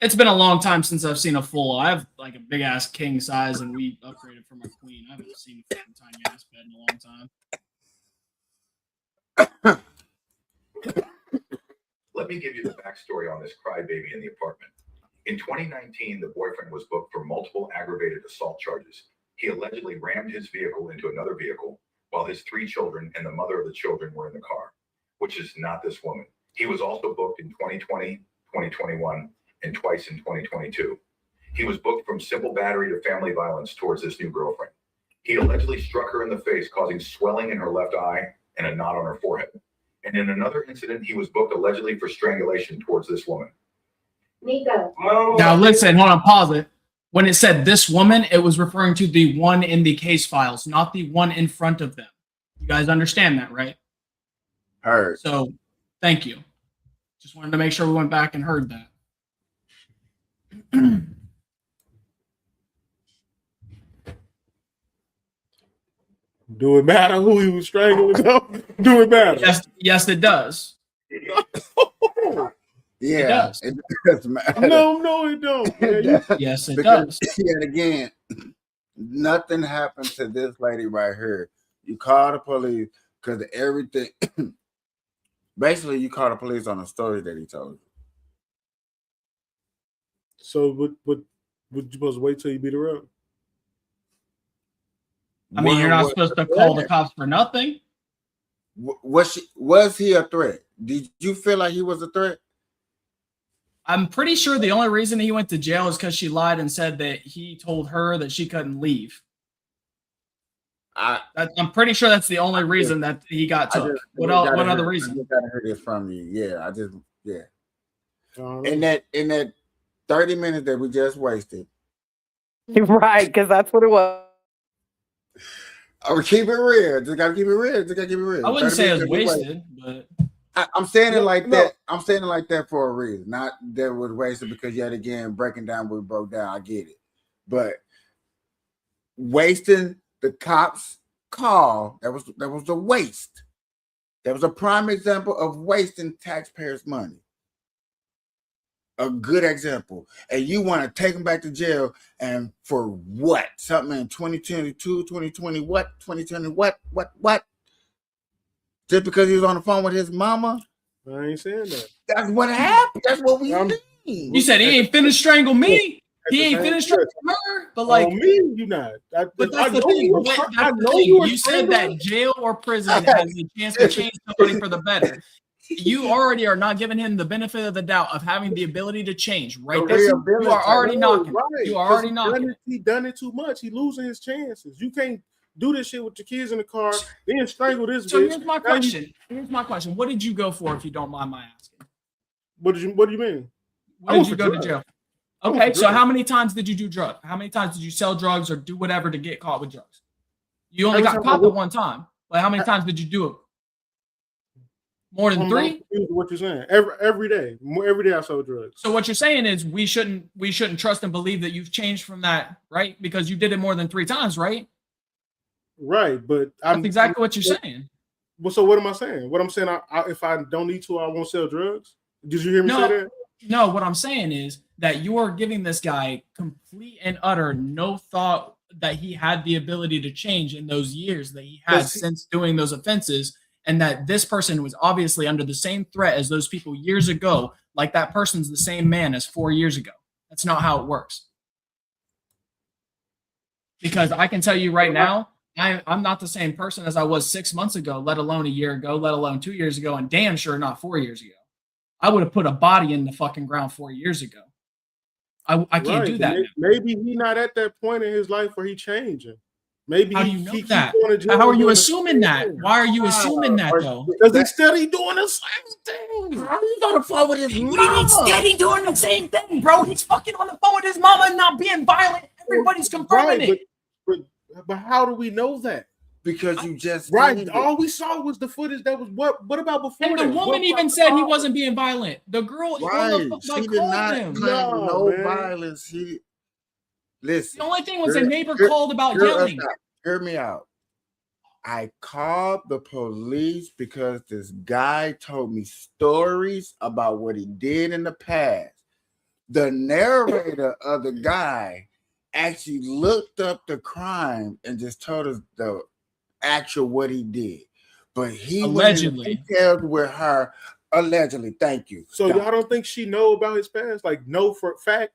It's been a long time since I've seen a full. I have like a big ass king size, and we upgraded from a queen. I haven't seen a tiny ass bed in a long time. Let me give you the backstory on this crybaby in the apartment. In 2019, the boyfriend was booked for multiple aggravated assault charges. He allegedly rammed his vehicle into another vehicle while his 3 children and the mother of the children were in the car, which is not this woman. He was also booked in 2020, 2021, and twice in 2022. He was booked from simple battery to family violence towards this new girlfriend. He allegedly struck her in the face, causing swelling in her left eye and a knot on her forehead. And in another incident, he was booked allegedly for strangulation towards this woman. Nico. Now listen, hold on, pause it. When it said this woman, it was referring to the one in the case files, not the one in front of them. You guys understand that, right? Heard. So, thank you. Just wanted to make sure we went back and heard that. Do it matter who he was strangling? Do it matter? Yes, it does. Yeah, does. it does matter. No, it don't. Man. Yes, it Because, does. yet again, nothing happened to this lady right here. You call the police because everything. Basically, you call the police on a story that he told you. So, would you supposed to wait till you beat her up? I mean, you're not supposed to call the cops for nothing. Was he a threat? Did you feel like he was a threat? I'm pretty sure the only reason he went to jail is because she lied and said that he told her that she couldn't leave. I'm pretty sure that's the only reason that he got took. What other reason? I just gotta hear this from you. Yeah, In that 30 minutes that we just wasted. Right, because that's what it was. I would keep it real. Just gotta keep it real. I wouldn't say it was wasted, but I'm saying it like that. I'm saying it like that for a reason. Not that it was wasted because yet again, breaking down what we broke down, I get it. But wasting the cops' call, that was a waste. That was a prime example of wasting taxpayers' money. A good example. And you want to take them back to jail and for what? Something in 2022, 2020, what? 2020, what? Just because he was on the phone with his mama? I ain't saying that. That's what happened. That's what we need. You said he ain't finished strangling me. He ain't finished strangling her. But like me, you not. But that's the thing. You said that jail or prison has a chance to change somebody for the better. You already are not giving him the benefit of the doubt of having the ability to change. Right there, you are already knocking. Right. You are already knocking. He done it too much. He losing his chances. You can't do this shit with your kids in the car, then strangle this so bitch. Here's my question. Here's my question. What did you go for, if you don't mind my asking? What do you mean? What did you go to jail? Okay, so how many times did you do drugs? How many times did you sell drugs or do whatever to get caught with drugs? You only got caught the one time. But how many times did you do it? More than 3? What you're saying? Every day. Every day I sold drugs. So what you're saying is we shouldn't trust and believe that you've changed from that, right? Because you did it more than 3 times, right? Right, but that's exactly what you're saying. Well, so what am I saying? What I'm saying, if I don't need to, I won't sell drugs. Did you hear me say that? No, what I'm saying is that you are giving this guy complete and utter no thought that he had the ability to change in those years that he had since doing those offenses, and that this person was obviously under the same threat as those people years ago, like that person's the same man as 4 years ago. That's not how it works. Because I can tell you right now, I'm not the same person as I was 6 months ago, let alone a year ago, let alone 2 years ago, and damn sure not 4 years ago. I would have put a body in the fucking ground 4 years ago. I can't do that. Maybe he's not at that point in his life where he's changing. Maybe how do you know that? How are you assuming that? Why are you assuming that though? Because he's steady doing the same thing. How are you gonna fall with his mama? He's steady doing the same thing, bro. He's fucking on the phone with his mama and not being violent. Everybody's confirming it. But how do we know that? Because you just all we saw was the footage. That was what about before? And the woman even said he wasn't being violent. The girl, she did not claim no violence. Listen. The only thing was a neighbor called about yelling. Hear me out. I called the police because this guy told me stories about what he did in the past. The narrator of the guy actually looked up the crime and just told us the actual what he did, but he allegedly detailed with her allegedly. Thank you. So y'all don't think she know about his past? Like, know for a fact?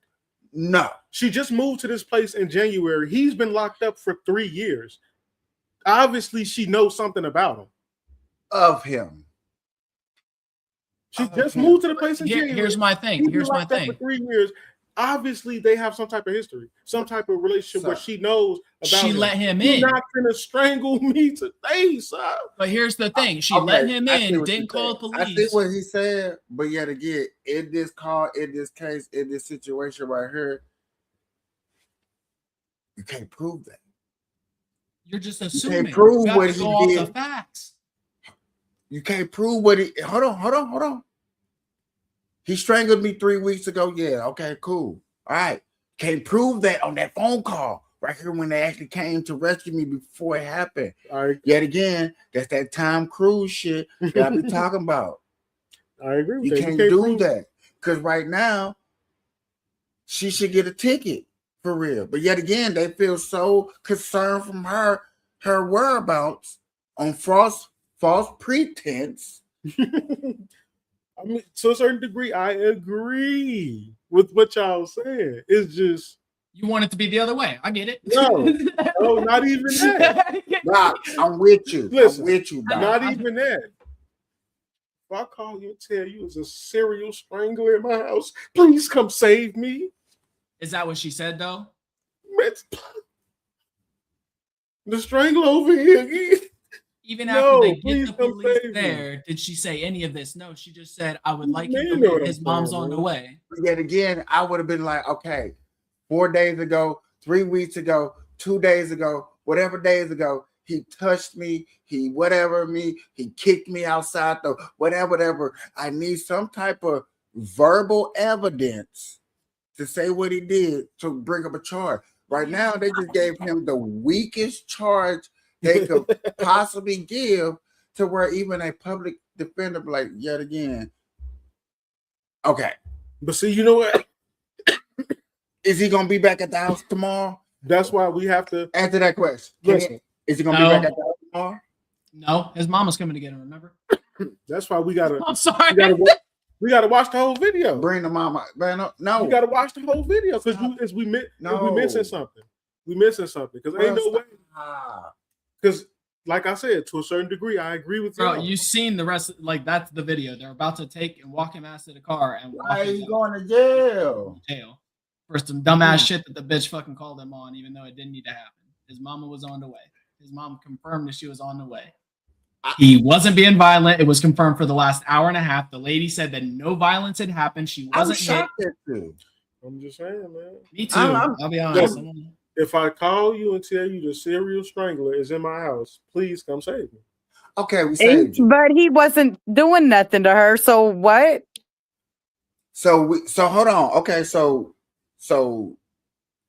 No. She just moved to this place in January. He's been locked up for 3 years. Obviously, she knows something about him. Of him. She just moved to the place in January. Here's my thing. Here's my thing. For 3 years. Obviously, they have some type of history, some type of relationship where she knows about she him. let him in. You're not gonna strangle me today, sir. But here's the thing: she let him in, didn't call the police. I see what he said, but yet again, in this case, in this situation right here, you can't prove that. You're just assuming. You can't prove what he did. You can't prove what he. Hold on. He strangled me 3 weeks ago. Yeah, okay, cool. All right. Can't prove that on that phone call right here when they actually came to rescue me before it happened. All right. Yet again, that's that Tom Cruise shit that I be talking about. I agree with You that. can't do that. Because right now, she should get a ticket for real. But yet again, they feel so concerned from her whereabouts on false pretense. I mean, to a certain degree, I agree with what y'all saying. It's just You want it to be the other way. I get it. no, not even that. Nah, I'm with you. Listen, I'm with you, Doc. not even that. If I call you and tell you it's a serial strangler in my house, please come save me. Is that what she said though? The strangler over here. Even after they get the police there, did she say any of this? No, she just said, I would like him to leave. His mom's on the way. Yet again, I would have been like, okay, 4 days ago, 3 weeks ago, 2 days ago, whatever days ago, he touched me, he kicked me outside the whatever. I need some type of verbal evidence to say what he did to bring up a charge. Right now, they just gave him the weakest charge they could possibly give to where even a public defender be like, yet again, okay. But see, you know what? Is he going to be back at the house tomorrow? That's why we have to answer that question. Listen, is he going to be back at the house tomorrow? No, his mama's coming to get him, remember? That's why we got to. I'm sorry. We gotta watch the whole video. Bring the mama. No. You gotta watch the whole video because we missing something. We missing something because ain't no way. Because, like I said, to a certain degree, I agree with you. Bro, you seen the rest? Like that's the video. They're about to take and walk him ass to the car and walk why are you going to jail? For some dumbass shit that the bitch fucking called him on, even though it didn't need to happen. His mama was on the way. His mom confirmed that she was on the way. He wasn't being violent. It was confirmed for the last hour and a half. The lady said that no violence had happened. She wasn't hit. I'm just saying, man. Me too. I'll be honest. If I call you and tell you the serial strangler is in my house, please come save me. Okay, we saved you. But he wasn't doing nothing to her. So what? So hold on. Okay, so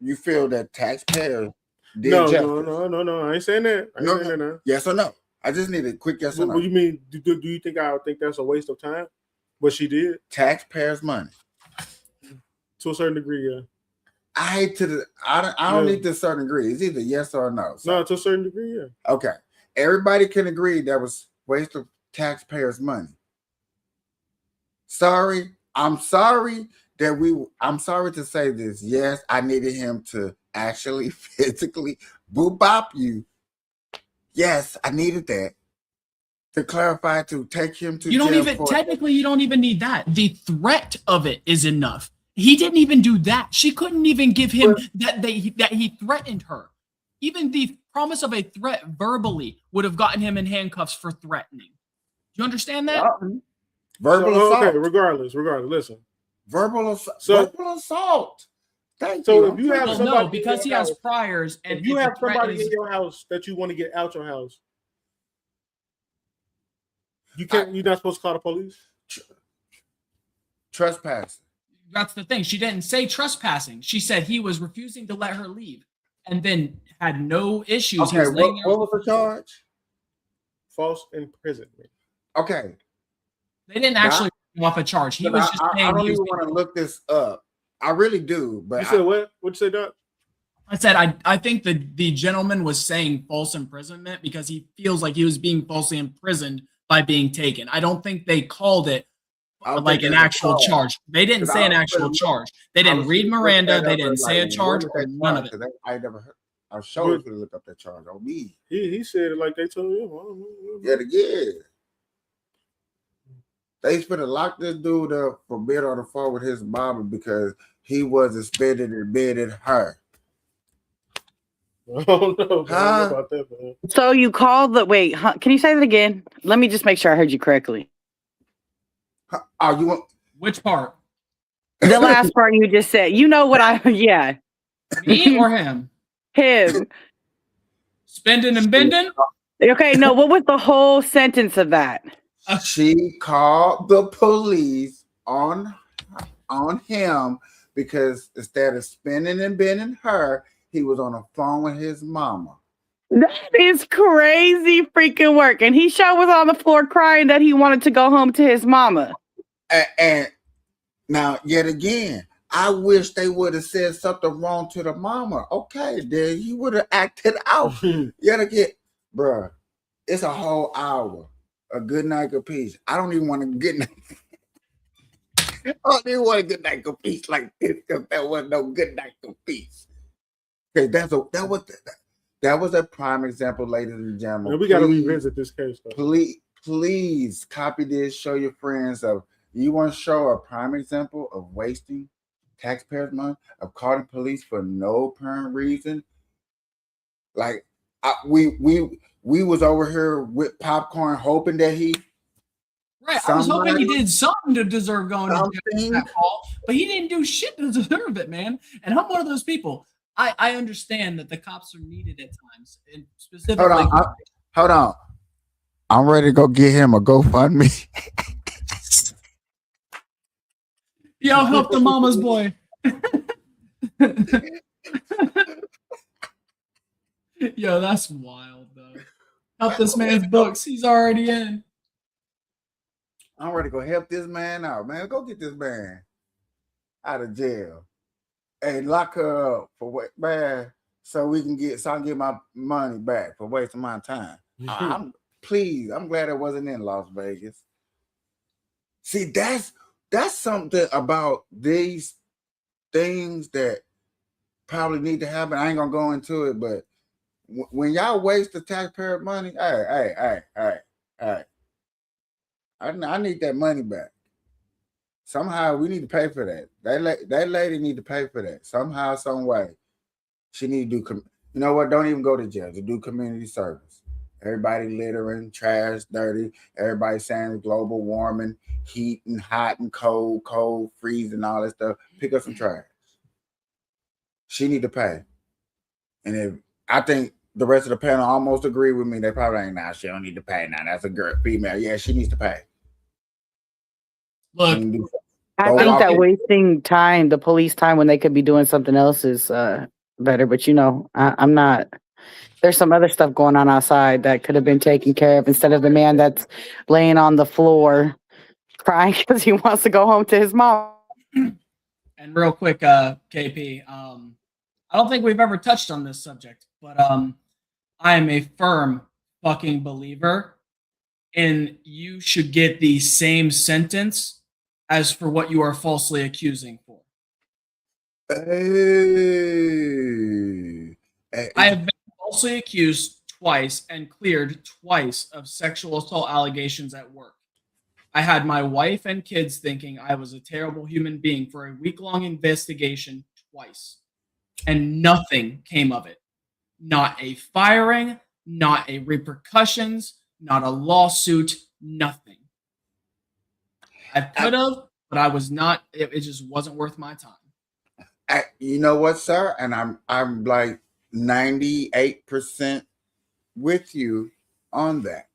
you feel that taxpayers did justice? No. I ain't saying that. No. Yes or no? I just need a quick yes or no. What do you mean? Do you think I think that's a waste of time? What she did? Taxpayers' money. To a certain degree, yeah. I don't need to a certain degree. It's either yes or no. So. No, to a certain degree, yeah. Okay. Everybody can agree that was waste of taxpayers' money. I'm sorry to say this. Yes, I needed him to actually physically boop-bop you. Yes, I needed that to clarify, to take him to jail. Technically, you don't even need that. The threat of it is enough. He didn't even do that. She couldn't even give him that he threatened her. Even the promise of a threat verbally would have gotten him in handcuffs for threatening. Do you understand that? Verbal assault. Okay, regardless, listen. Verbal assault. So if you have somebody because he has priors, and if you have somebody in your house that you want to get out your house, you can't. You're not supposed to call the police. Trespassing. That's the thing. She didn't say trespassing. She said he was refusing to let her leave, and then had no issues. Okay, what was the charge? False imprisonment. Okay. They didn't actually bring off a charge. He was just saying. I don't even want to look this up. I really do, but you said what? What'd you say, Doc? I said I think the gentleman was saying false imprisonment because he feels like he was being falsely imprisoned by being taken. I don't think they called it like an actual charge. They didn't say an actual charge. They didn't read Miranda. They didn't say a charge or none of it. I never heard. I showed you to look up that charge on me. He said it like they told him. Yeah. They finna lock this dude up for being on the phone with his mama because he wasn't spending and bidding her. I don't know about that, man. So you called wait, can you say that again? Let me just make sure I heard you correctly. Oh, you want which part? The last part you just said. You know what yeah. Me or him? Him. Spending and bending? Okay, no, what was the whole sentence of that? She called the police on him because instead of spinning and bending her, he was on the phone with his mama. That is crazy freaking work. And he sure was on the floor crying that he wanted to go home to his mama. And now, yet again, I wish they would have said something wrong to the mama. Okay, then he would have acted out. Yet again, bruh, it's a whole hour. A good night, Kapeash. I don't even want a good night. I don't even want a good night, Kapeash like this because there was no good night, Kapeash. Okay, that was a prime example, ladies and gentlemen. And we got to revisit this case, though. Please copy this. Show your friends of. You want to show a prime example of wasting taxpayers' money, of calling police for no apparent reason. Like we was over here with popcorn, hoping that he. Right, I was hoping he did something to deserve going to jail that fall, but he didn't do shit to deserve it, man. And I'm one of those people. I understand that the cops are needed at times, and specifically. Hold on. I'm ready to go get him a GoFundMe. Yo, help the mama's boy. Yo, that's wild, though. Help this man's books. He's already in. I'm ready to go help this man out, man. Go get this man out of jail. Hey, lock her up for what, man? So I can get my money back for wasting my time. I'm glad it wasn't in Las Vegas. See, that's something about these things that probably need to happen. I ain't gonna go into it, but when y'all waste the taxpayer money, hey, I need that money back. Somehow we need to pay for that. That lady need to pay for that somehow, some way. She need to do. You know what? Don't even go to jail. To do community service. Everybody littering, trash, dirty. Everybody saying global warming, heat and hot and cold, freezing, all that stuff. Pick up some trash. She need to pay. And if I think the rest of the panel almost agree with me, they probably ain't. Nah, she don't need to pay. Now that's a girl, female. Yeah, she needs to pay. Look, I think that wasting time, the police time, when they could be doing something else is better. But I'm not. There's some other stuff going on outside that could have been taken care of instead of the man that's laying on the floor crying because he wants to go home to his mom. And real quick, KP, I don't think we've ever touched on this subject, but I am a firm fucking believer in you should get the same sentence as for what you are falsely accusing for. I have been falsely accused twice and cleared twice of sexual assault allegations at work. I had my wife and kids thinking I was a terrible human being for a week-long investigation twice, and nothing came of it. Not a firing, not a repercussions, not a lawsuit, nothing. I could have, but I was not. It just wasn't worth my time. You know what, sir? And I'm like 98% with you on that.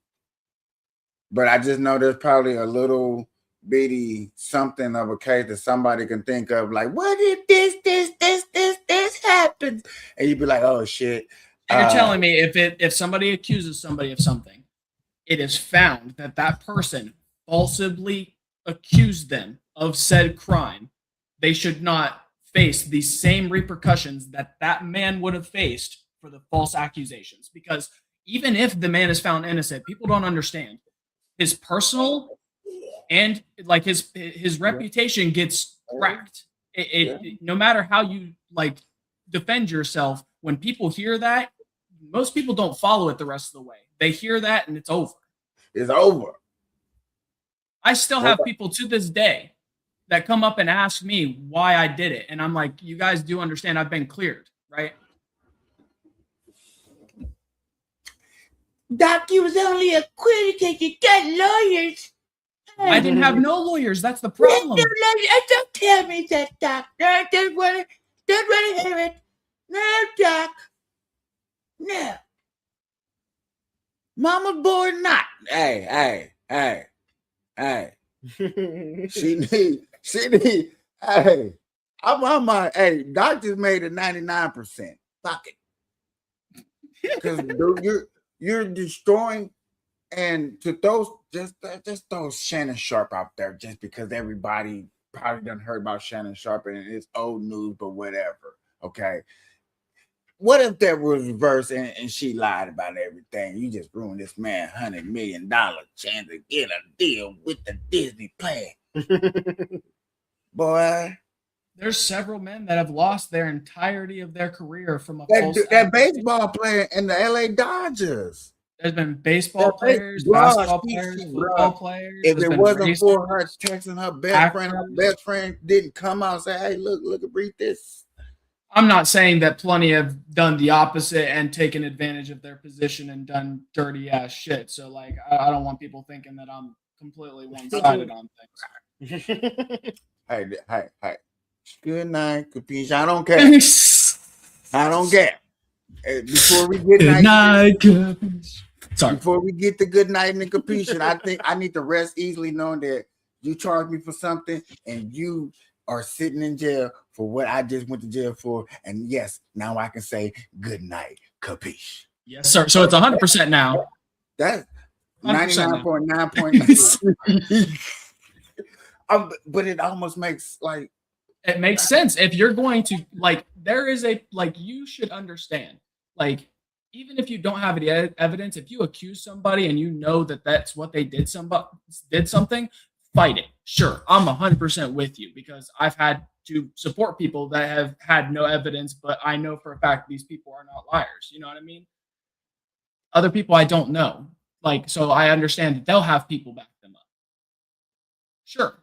But I just know there's probably a little bitty something of a case that somebody can think of, like, what if this happens? And you'd be like, oh shit. You're telling me if somebody accuses somebody of something, it is found that person falsely accused them of said crime, they should not face the same repercussions that man would have faced for the false accusations. Because even if the man is found innocent, people don't understand his personal and like his reputation gets cracked. No matter how you like defend yourself, when people hear that, most people don't follow it the rest of the way. They hear that and it's over. It's over. I still have people to this day that come up and ask me why I did it. And I'm like, you guys do understand I've been cleared, right? Doc, you was only acquitted because you got lawyers. I didn't have no lawyers. That's the problem. Don't tell me that, Doc. Don't want to hear it. No, Doc. No. Mama boy not. Hey. Hey, she need. Hey, I'm on my. Hey, doctors made it 99%. Fuck it, because you're destroying. And to just throw Shannon Sharp out there, just because everybody probably done heard about Shannon Sharp and it's old news, but whatever. Okay. What if that was reversed and she lied about everything? You just ruined this man $100 million chance to get a deal with the Disney plan. Boy. There's several men that have lost their entirety of their career from a that baseball player in the LA Dodgers. There's been baseball players, basketball players, football players. If it wasn't for her texting her best friend didn't come out and say, "Hey, look, read this." I'm not saying that plenty have done the opposite and taken advantage of their position and done dirty ass shit. So, like, I don't want people thinking that I'm completely one-sided on things. Hey. Good night, Kapeash. I don't care. I don't care. Before we get good night, Kapeash. Sorry. Before we get to good night and Kapeash, I think I need to rest easily knowing that you charged me for something and you are sitting in jail for what I just went to jail for. And yes, now I can say good night, Kapeash. Yes, sir. So it's 100% now. That's 99.9. But it almost makes like it makes sense if you're going to like. There is a like you should understand like. Even if you don't have any evidence, if you accuse somebody and you know that that's what they did, did something, fight it. Sure, I'm 100% with you because I've had to support people that have had no evidence, but I know for a fact these people are not liars. You know what I mean? Other people I don't know. Like, so I understand that they'll have people back them up. Sure.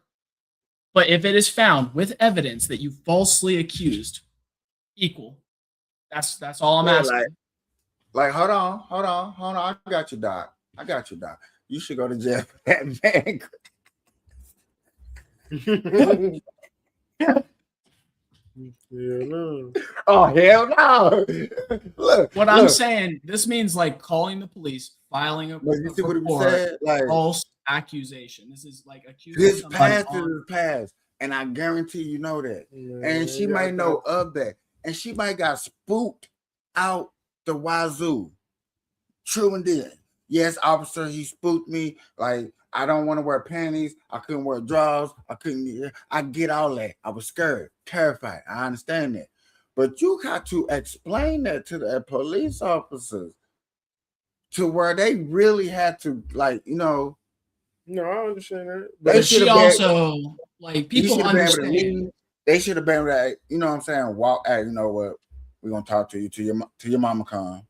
But if it is found with evidence that you falsely accused, equal. That's all I'm asking. Like, hold on. I got you, Doc. You should go to jail for that, man. No. Oh, hell no. Look, I'm saying, this means like calling the police, filing a report, like false accusation. This is like accusing this past is past, and I guarantee you know that. And she might know of that, and she might got spooked out the wazoo. True indeed. Yes, officer, he spooked me. Like, I don't want to wear panties. I couldn't wear drawers. I get all that. I was scared, terrified. I understand that. But you got to explain that to the police officers to where they really had to, like, you know. No, I understand that. But she also, like, people understand. They should have been like, you know what I'm saying? Walk, hey, you know what? We're gonna talk to you till your mama come.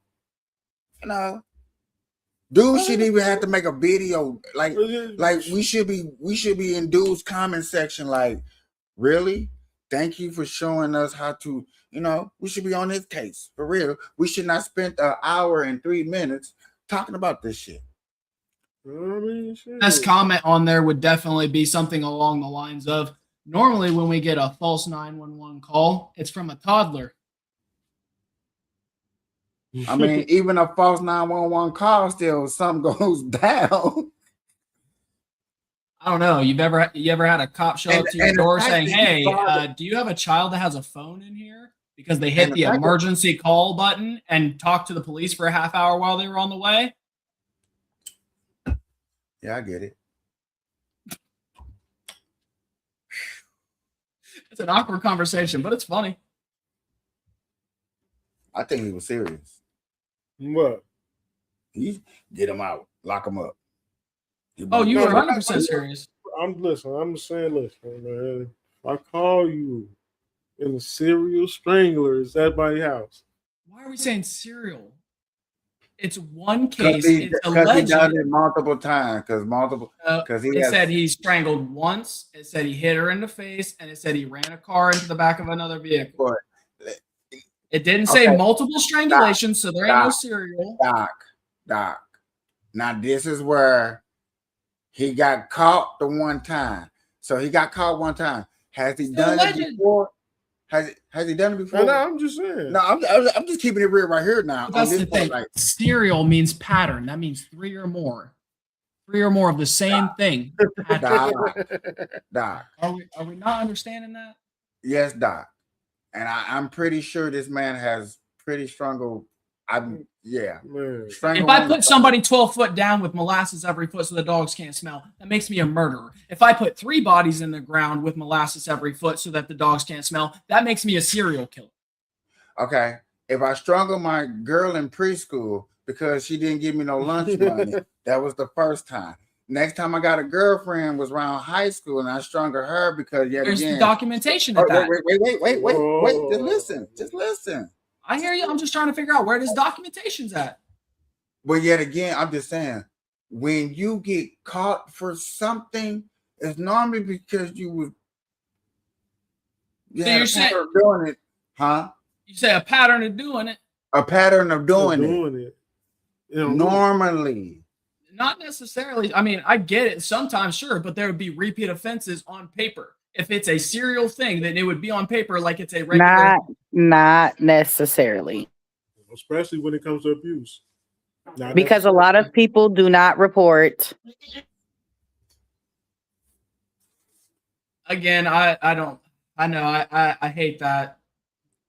You know, dude should even have to make a video like we should be in dude's comment section. Like, really? Thank you for showing us how to. You know, we should be on this case for real. We should not spend an hour and 3 minutes talking about this shit. Best comment on there would definitely be something along the lines of, normally when we get a false 911 call, it's from a toddler. I mean, even a false 911 call, still something goes down. I don't know. You ever had a cop show up to your door saying, "Hey, do you have a child that has a phone in here?" Because they hit the emergency call button and talked to the police for a half hour while they were on the way. Yeah, I get it. It's an awkward conversation, but it's funny. I think he was serious. What? He get him out, lock him up. You were 100% serious. I'm saying, man. If I call you in a serial strangler, is that my house? Why are we saying serial? It's one case. It's alleged. He done it multiple times. Because it said he strangled once. It said he hit her in the face, and it said he ran a car into the back of another vehicle. It didn't say multiple strangulations, so there ain't no serial. Doc. Now this is where he got caught the one time. So he got caught one time. Has he done it before? Has he done it before? No, I'm just saying. No, I'm just keeping it real right here now. That's the thing. Serial means pattern. That means 3 or more. 3 or more of the same thing. Doc. Are we not understanding that? Yes, Doc. And I'm pretty sure this man has pretty strangled. Yeah. Man. If I put somebody 12 foot down with molasses every foot so the dogs can't smell, that makes me a murderer. If I put 3 bodies in the ground with molasses every foot so that the dogs can't smell, that makes me a serial killer. Okay. If I strangled my girl in preschool because she didn't give me no lunch money, that was the first time. Next time I got a girlfriend was around high school and I strangled her because There's the documentation of that. Wait. Just listen. I hear you. I'm just trying to figure out where this documentation's at. But yet again, I'm just saying, when you get caught for something, it's normally because you So you're saying doing it, huh? You say a pattern of doing it. A pattern of doing it. Normally. Not necessarily. I mean, I get it sometimes, sure, but there would be repeat offenses on paper. If it's a serial thing, then it would be on paper like it's a regular. Not necessarily. Especially when it comes to abuse. Because a lot of people do not report. Again, I hate that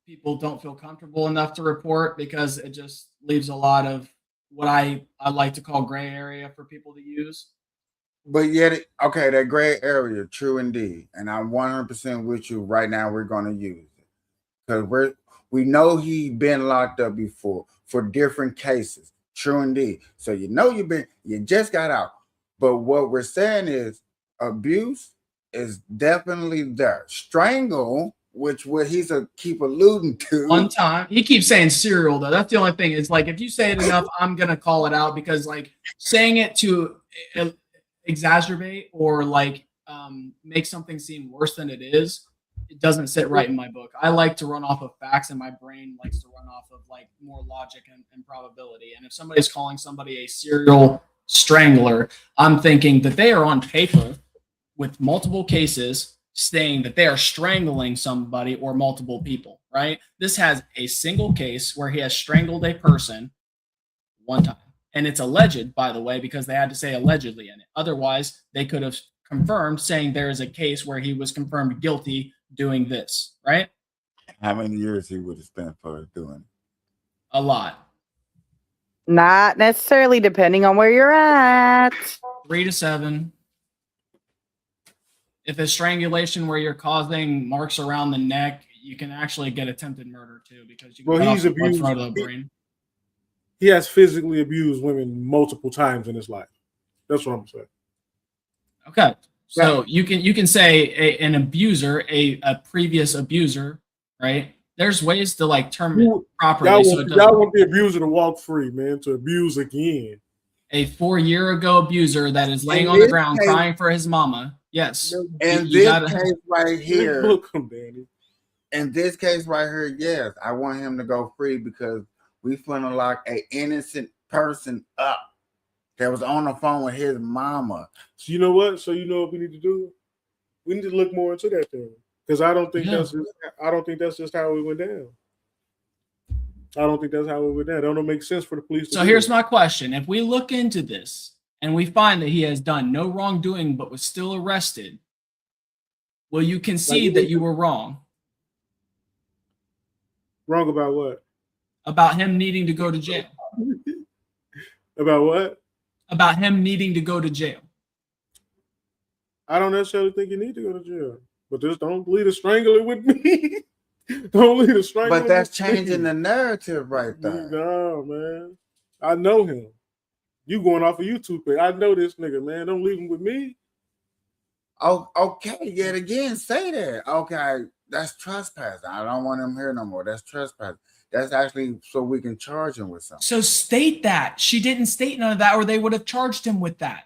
people don't feel comfortable enough to report because it just leaves a lot of what I like to call gray area for people to use. But yet, okay, that gray area, true indeed. And I'm 100% with you right now. We're going to use it because we know he been locked up before for different cases. True indeed. So you just got out. But what we're saying is abuse is definitely there. Strangle, which what he's keep alluding to. One time, he keeps saying serial though. That's the only thing. It's like if you say it enough, I'm gonna call it out because like saying it to exacerbate or like make something seem worse than it is, it doesn't sit right in my book. I like to run off of facts, and my brain likes to run off of like more logic and probability. And if somebody's calling somebody a serial strangler, I'm thinking that they are on paper with multiple cases saying that they are strangling somebody or multiple people, right? This has a single case where he has strangled a person one time. And it's alleged, by the way, because they had to say allegedly in it. Otherwise, they could have confirmed saying there is a case where he was confirmed guilty doing this, right? How many years he would have spent for doing it? A lot. Not necessarily, depending on where you're at. 3 to 7. If it's strangulation where you're causing marks around the neck, you can actually get attempted murder too because you can cut off the blood flow to the brain. He has physically abused women multiple times in his life. That's what I'm saying. Okay. So you can say an abuser, a previous abuser, right? There's ways to like term it properly. Y'all want the abuser to walk free, man, to abuse again. A 4-year ago abuser that is laying on the ground crying for his mama. Yes. And this case right here. Look him, Danny. In this case right here, yes, I want him to go free because we finna lock an innocent person up that was on the phone with his mama. So you know what? So you know what we need to do? We need to look more into that thing because I don't think that's just how it went down. I don't think that's how it went down. It don't make sense for the police. So here's my question: if we look into this and we find that he has done no wrongdoing but was still arrested, will you concede that you were wrong? Wrong about what? About him needing to go to jail. About what? About him needing to go to jail. I don't necessarily think you need to go to jail, but just don't lead a strangler with me. Don't lead a strangler. But that's changing the narrative right there. No, man. I know him. You going off of YouTube page. I know this nigga, man. Don't leave him with me. Oh, okay. Yet again, say that. Okay, that's trespassing. I don't want him here no more. That's trespassing. That's actually so we can charge him with something. So state that. She didn't state none of that, or they would have charged him with that.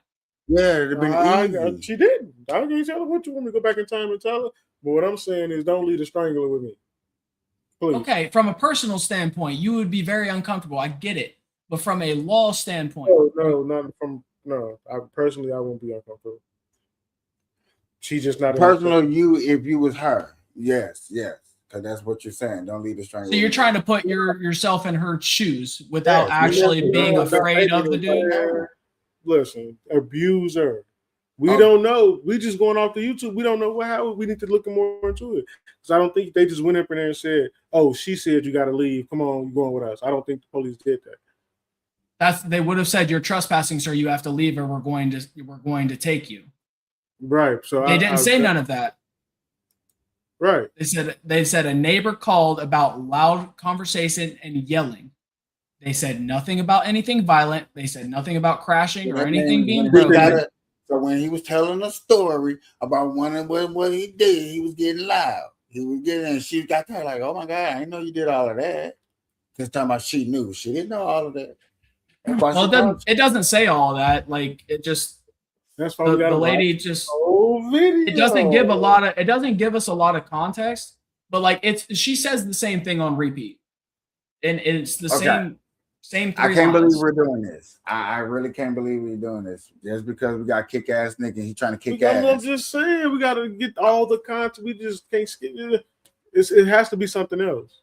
Yeah, it'd have been easy. She didn't. I can't tell her what you want me to go back in time and tell her. But what I'm saying is don't lead a strangler with me. Please. Okay, from a personal standpoint, you would be very uncomfortable. I get it. But from a law standpoint. No. I personally won't be uncomfortable. She's just not personal. If you was her, yes. Because that's what you're saying. Don't lead a strangler. So you're trying to put yourself in her shoes without actually being afraid of the dude. listen, abuser. We don't know. We just going off the YouTube. We don't know how. We need to look more into it. Because I don't think they just went up in there and said, "Oh, she said you got to leave. Come on, you're going with us." I don't think the police did that. They would have said you're trespassing, sir. You have to leave, or we're going to take you. Right. So they didn't say none of that. Right. They said a neighbor called about loud conversation and yelling. They said nothing about anything violent. They said nothing about crashing or anything being broken. So when he was telling a story about what he did, he was getting loud. He was getting, and she got there like, "Oh my God, I didn't know you did all of that." Because talking about she knew, she didn't know all of that. Well, it doesn't say all that. Like it just that's why the lady just it doesn't give us a lot of context. But like she says the same thing on repeat, and it's the same. I can't believe we're doing this. I really can't believe we're doing this. Just because we got kick ass Nick and he's trying to kick ass. I'm just saying we got to get all the content. We just can't skip it. It has to be something else.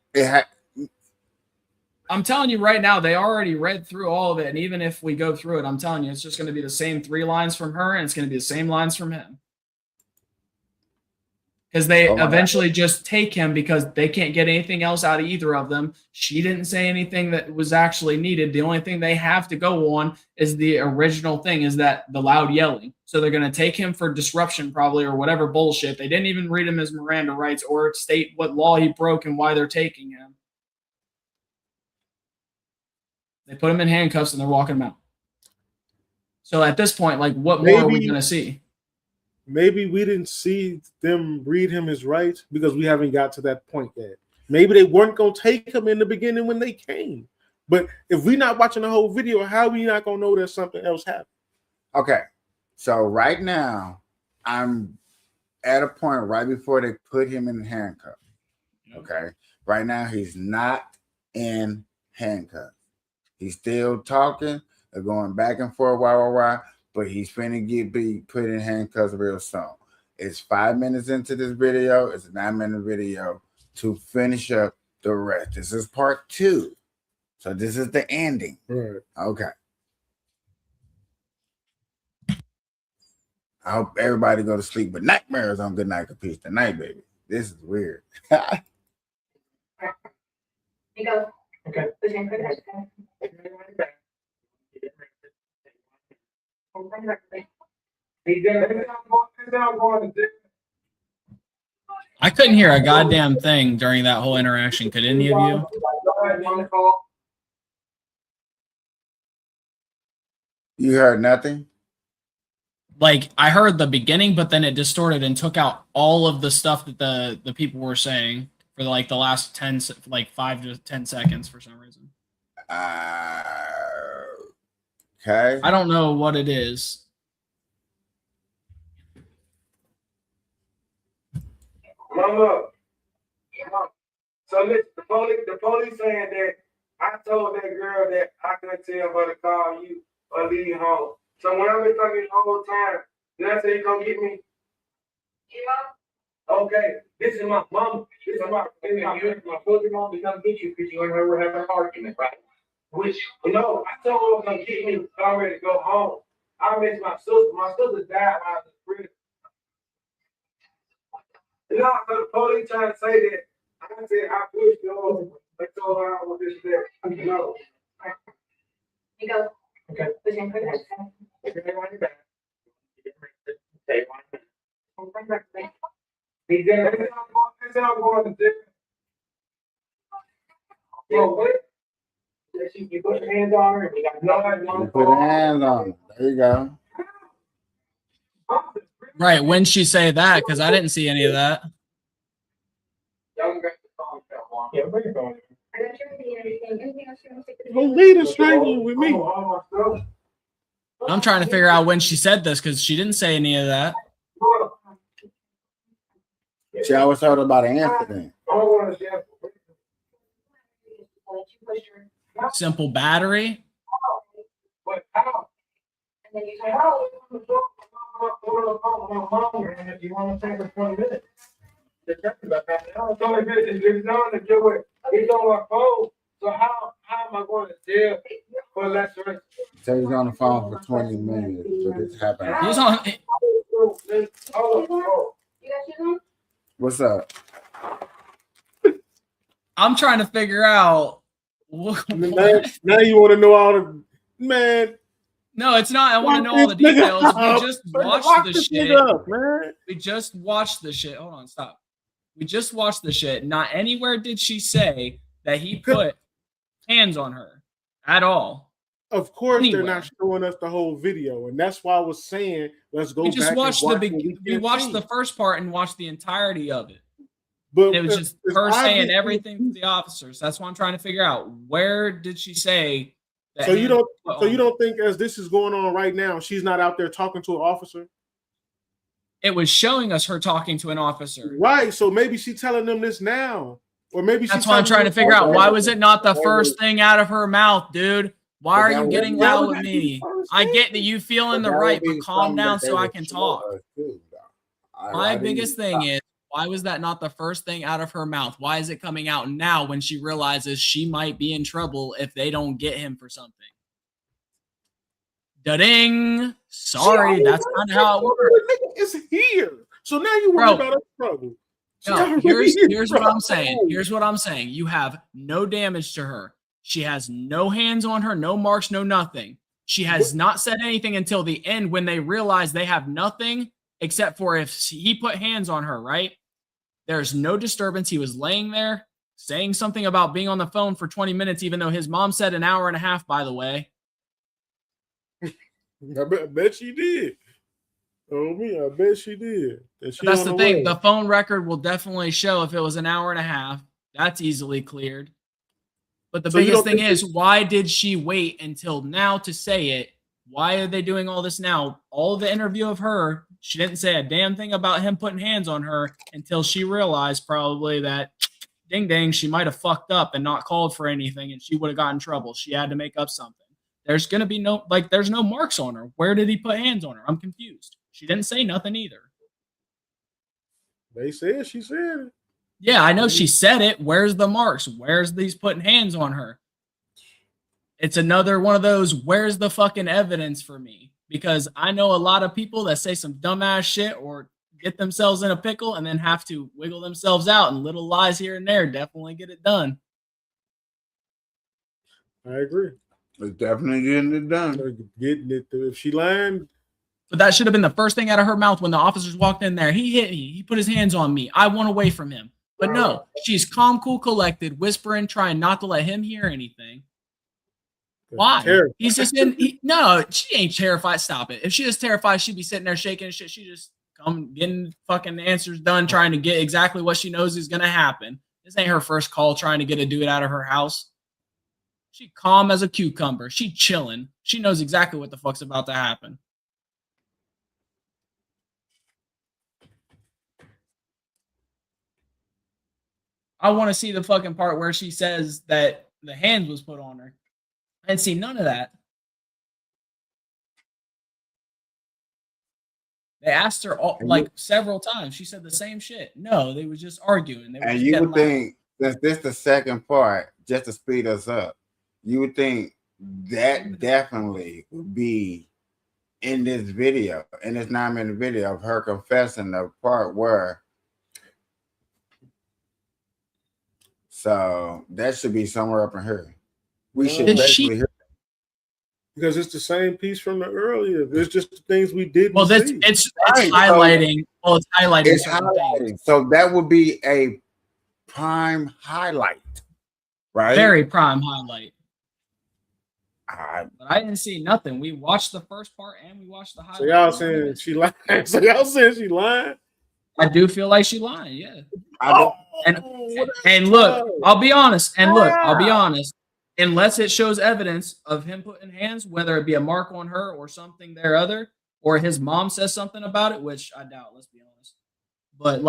I'm telling you right now, they already read through all of it, and even if we go through it, I'm telling you, it's just going to be the same 3 lines from her, and it's going to be the same lines from him. Because they eventually just take him because they can't get anything else out of either of them. She didn't say anything that was actually needed. The only thing they have to go on is the original thing, is that the loud yelling. So they're going to take him for disruption probably or whatever bullshit. They didn't even read him his Miranda rights or state what law he broke and why they're taking him. They put him in handcuffs and they're walking him out. So at this point, like, what more are we going to see? Maybe we didn't see them read him his rights because we haven't got to that point yet. Maybe they weren't going to take him in the beginning when they came. But if we're not watching the whole video, how are we not going to know that something else happened? Okay. So right now, I'm at a point right before they put him in handcuffs. Okay. Right now, he's not in handcuffs. He's still talking. They're going back and forth, but he's finna be put in handcuffs real soon. It's 5 minutes into this video. It's a 9-minute video to finish up the rest. This is part 2. So this is the ending. Right. Okay. I hope everybody go to sleep with nightmares on Good Night Kapeash tonight, baby. This is weird. You go. Okay. I couldn't hear a goddamn thing during that whole interaction. Could any of you? You heard nothing? Like, I heard the beginning, but then it distorted and took out all of the stuff that the people were saying for like the last 5 to 10 seconds for some reason. Okay. I don't know what it is. Mama. So listen, the police saying that I told that girl that I couldn't tell her to call you or leave home. So when I've been talking the whole time, did I say you come get me? Yeah. Okay, this is my mom. This is my fucking mom to come get you because you and her were having an argument, right? Which, no, I told her to come get me. I'm ready to go home. I miss my sister. My sister died out of the prison. No, the police trying to say that. I said I pushed her over. They told her I was this there. No. You go. Okay. You put your hands on her. You put your hands on her. There you go. Right. When she say that? Because I didn't see any of that. Yeah, bring it on. The leader's strangling with me. I'm trying to figure out when she said this because she didn't say any of that. She always told about an incident. Simple battery. And then you If you want to take for 20 minutes. It's on my phone. So how am I going to tell For last right. So he's on the phone for 20 minutes, but it's happening. He's on. What's up? I'm trying to figure out. Now you want to know all the man. No, it's not. I want to know all the details. We just watched the shit. Man. We just watched the shit. Hold on, stop. We just watched the shit. Not anywhere did she say that he put hands on her at all. Of course, Anywhere. they're not showing us the whole video, and that's why I was saying let's go. We just back watched and watch we watched the first part and watched the entirety of it. But And it was just her saying everything to the officers. That's what I'm trying to figure out. Where did she say that? So you don't think as this is going on right now, she's not out there talking to an officer? It was showing us her talking to an officer. Right. So maybe she's telling them this now. Or maybe that's what I'm trying to figure out. Why was it not the first thing out of her mouth, dude? Why are you getting loud with me? I get that you feeling the right, but calm down so I can talk. My biggest thing is, why was that not the first thing out of her mouth? Why is it coming out now when she realizes she might be in trouble if they don't get him for something? Da-ding! Sorry, that's kind of how it works. It's here. So now you worry about her trouble. No, here's what I'm saying. Here's what I'm saying. You have no damage to her. She has no hands on her, no marks, no nothing. She has not said anything until the end when they realize they have nothing except for if he put hands on her, right? There's no disturbance. He was laying there saying something about being on the phone for 20 minutes, even though his mom said an hour and a half, by the way. I bet she did. Oh, me, I bet she did. That's the thing. The phone record will definitely show if it was an hour and a half. That's easily cleared. But the biggest thing is, why did she wait until now to say it? Why are they doing all this now? All of the interview of her, she didn't say a damn thing about him putting hands on her until she realized probably that, ding dang, she might have fucked up and not called for anything and she would have gotten in trouble. She had to make up something. There's going to be there's no marks on her. Where did he put hands on her? I'm confused. She didn't say nothing either. They said she said it. Yeah, I know she said it. Where's the marks? Where's these putting hands on her? It's another one of those, where's the fucking evidence for me? Because I know a lot of people that say some dumbass shit or get themselves in a pickle and then have to wiggle themselves out, and little lies here and there definitely get it done. I agree. It's definitely getting it done. Getting it. If she lying. But that should have been the first thing out of her mouth when the officers walked in there. He hit me. He put his hands on me. I went away from him. But no, she's calm, cool, collected, whispering, trying not to let him hear anything. Why? Terrified. He's just in. No, she ain't terrified. Stop it. If she was terrified, she'd be sitting there shaking and shit. She just come getting fucking answers done, trying to get exactly what she knows is going to happen. This ain't her first call trying to get a dude out of her house. She calm as a cucumber. She chilling. She knows exactly what the fuck's about to happen. I want to see the fucking part where she says that the hand was put on her. I didn't see none of that. They asked her several times. She said the same shit. No, they were just arguing. And you would think, since this the second part, just to speed us up, you would think that definitely would be in this video, in this 9-minute video of her confessing the part where. So that should be somewhere up in here. We should basically hear that. Because it's the same piece from the earlier. It's just the things we didn't see. It's highlighting. Well, it's highlighting. It's highlighting. So that would be a prime highlight, right? Very prime highlight. But I didn't see nothing. We watched the first part and we watched the highlight. So y'all saying she lying? So y'all saying she lying? I do feel like she lying. Yeah. I don't. And look, I'll be honest. Unless it shows evidence of him putting hands, whether it be a mark on her or something there other, or his mom says something about it, which I doubt, let's be honest. But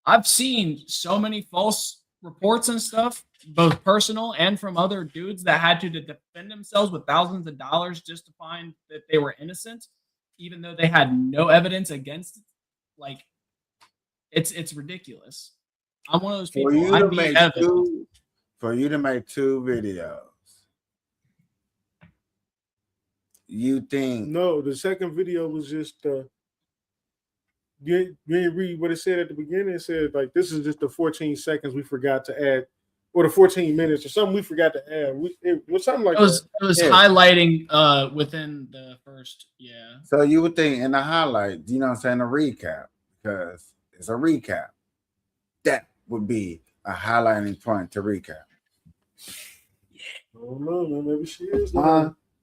I've seen so many false reports and stuff, both personal and from other dudes that had to defend themselves with thousands of dollars just to find that they were innocent, even though they had no evidence against it. It's ridiculous. I'm one of those people. For you to make two videos you think? No, the second video was just you didn't read what it said at the beginning. It said like this is just the 14 seconds we forgot to add, or the 14 minutes or something we forgot to add. It was something like that. It was Yeah. highlighting within the first, yeah. So you would think in the highlight, you know what I'm saying, a recap, because it's a recap. That would be a highlighting point to recap. I don't know, man. Maybe she is.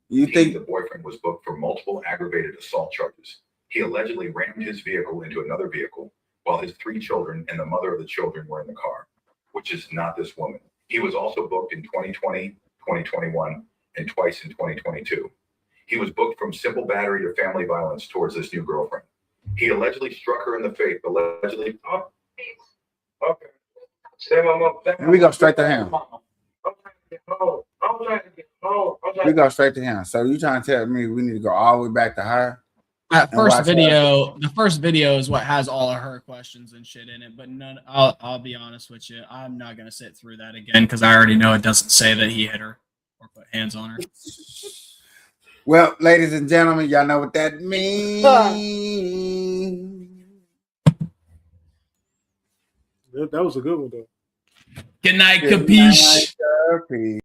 You think the boyfriend was booked for multiple aggravated assault charges. He allegedly rammed his vehicle into another vehicle while his 3 children and the mother of the children were in the car, which is not this woman. He was also booked in 2020, 2021, and twice in 2022. He was booked from simple battery to family violence towards this new girlfriend. He allegedly struck her in the face, allegedly. Oh, okay. Say my mom. And we go straight to him. I'm trying to get home. I'm trying to get home. We go straight to him. So you trying to tell me we need to go all the way back to her? That first video, the first video is what has all of her questions and shit in it. But none. I'll be honest with you, I'm not gonna sit through that again because I already know it doesn't say that he hit her or put hands on her. Well, ladies and gentlemen, y'all know what that means. That was a good one though. Good night, Good Kapeash. night, Kapeash.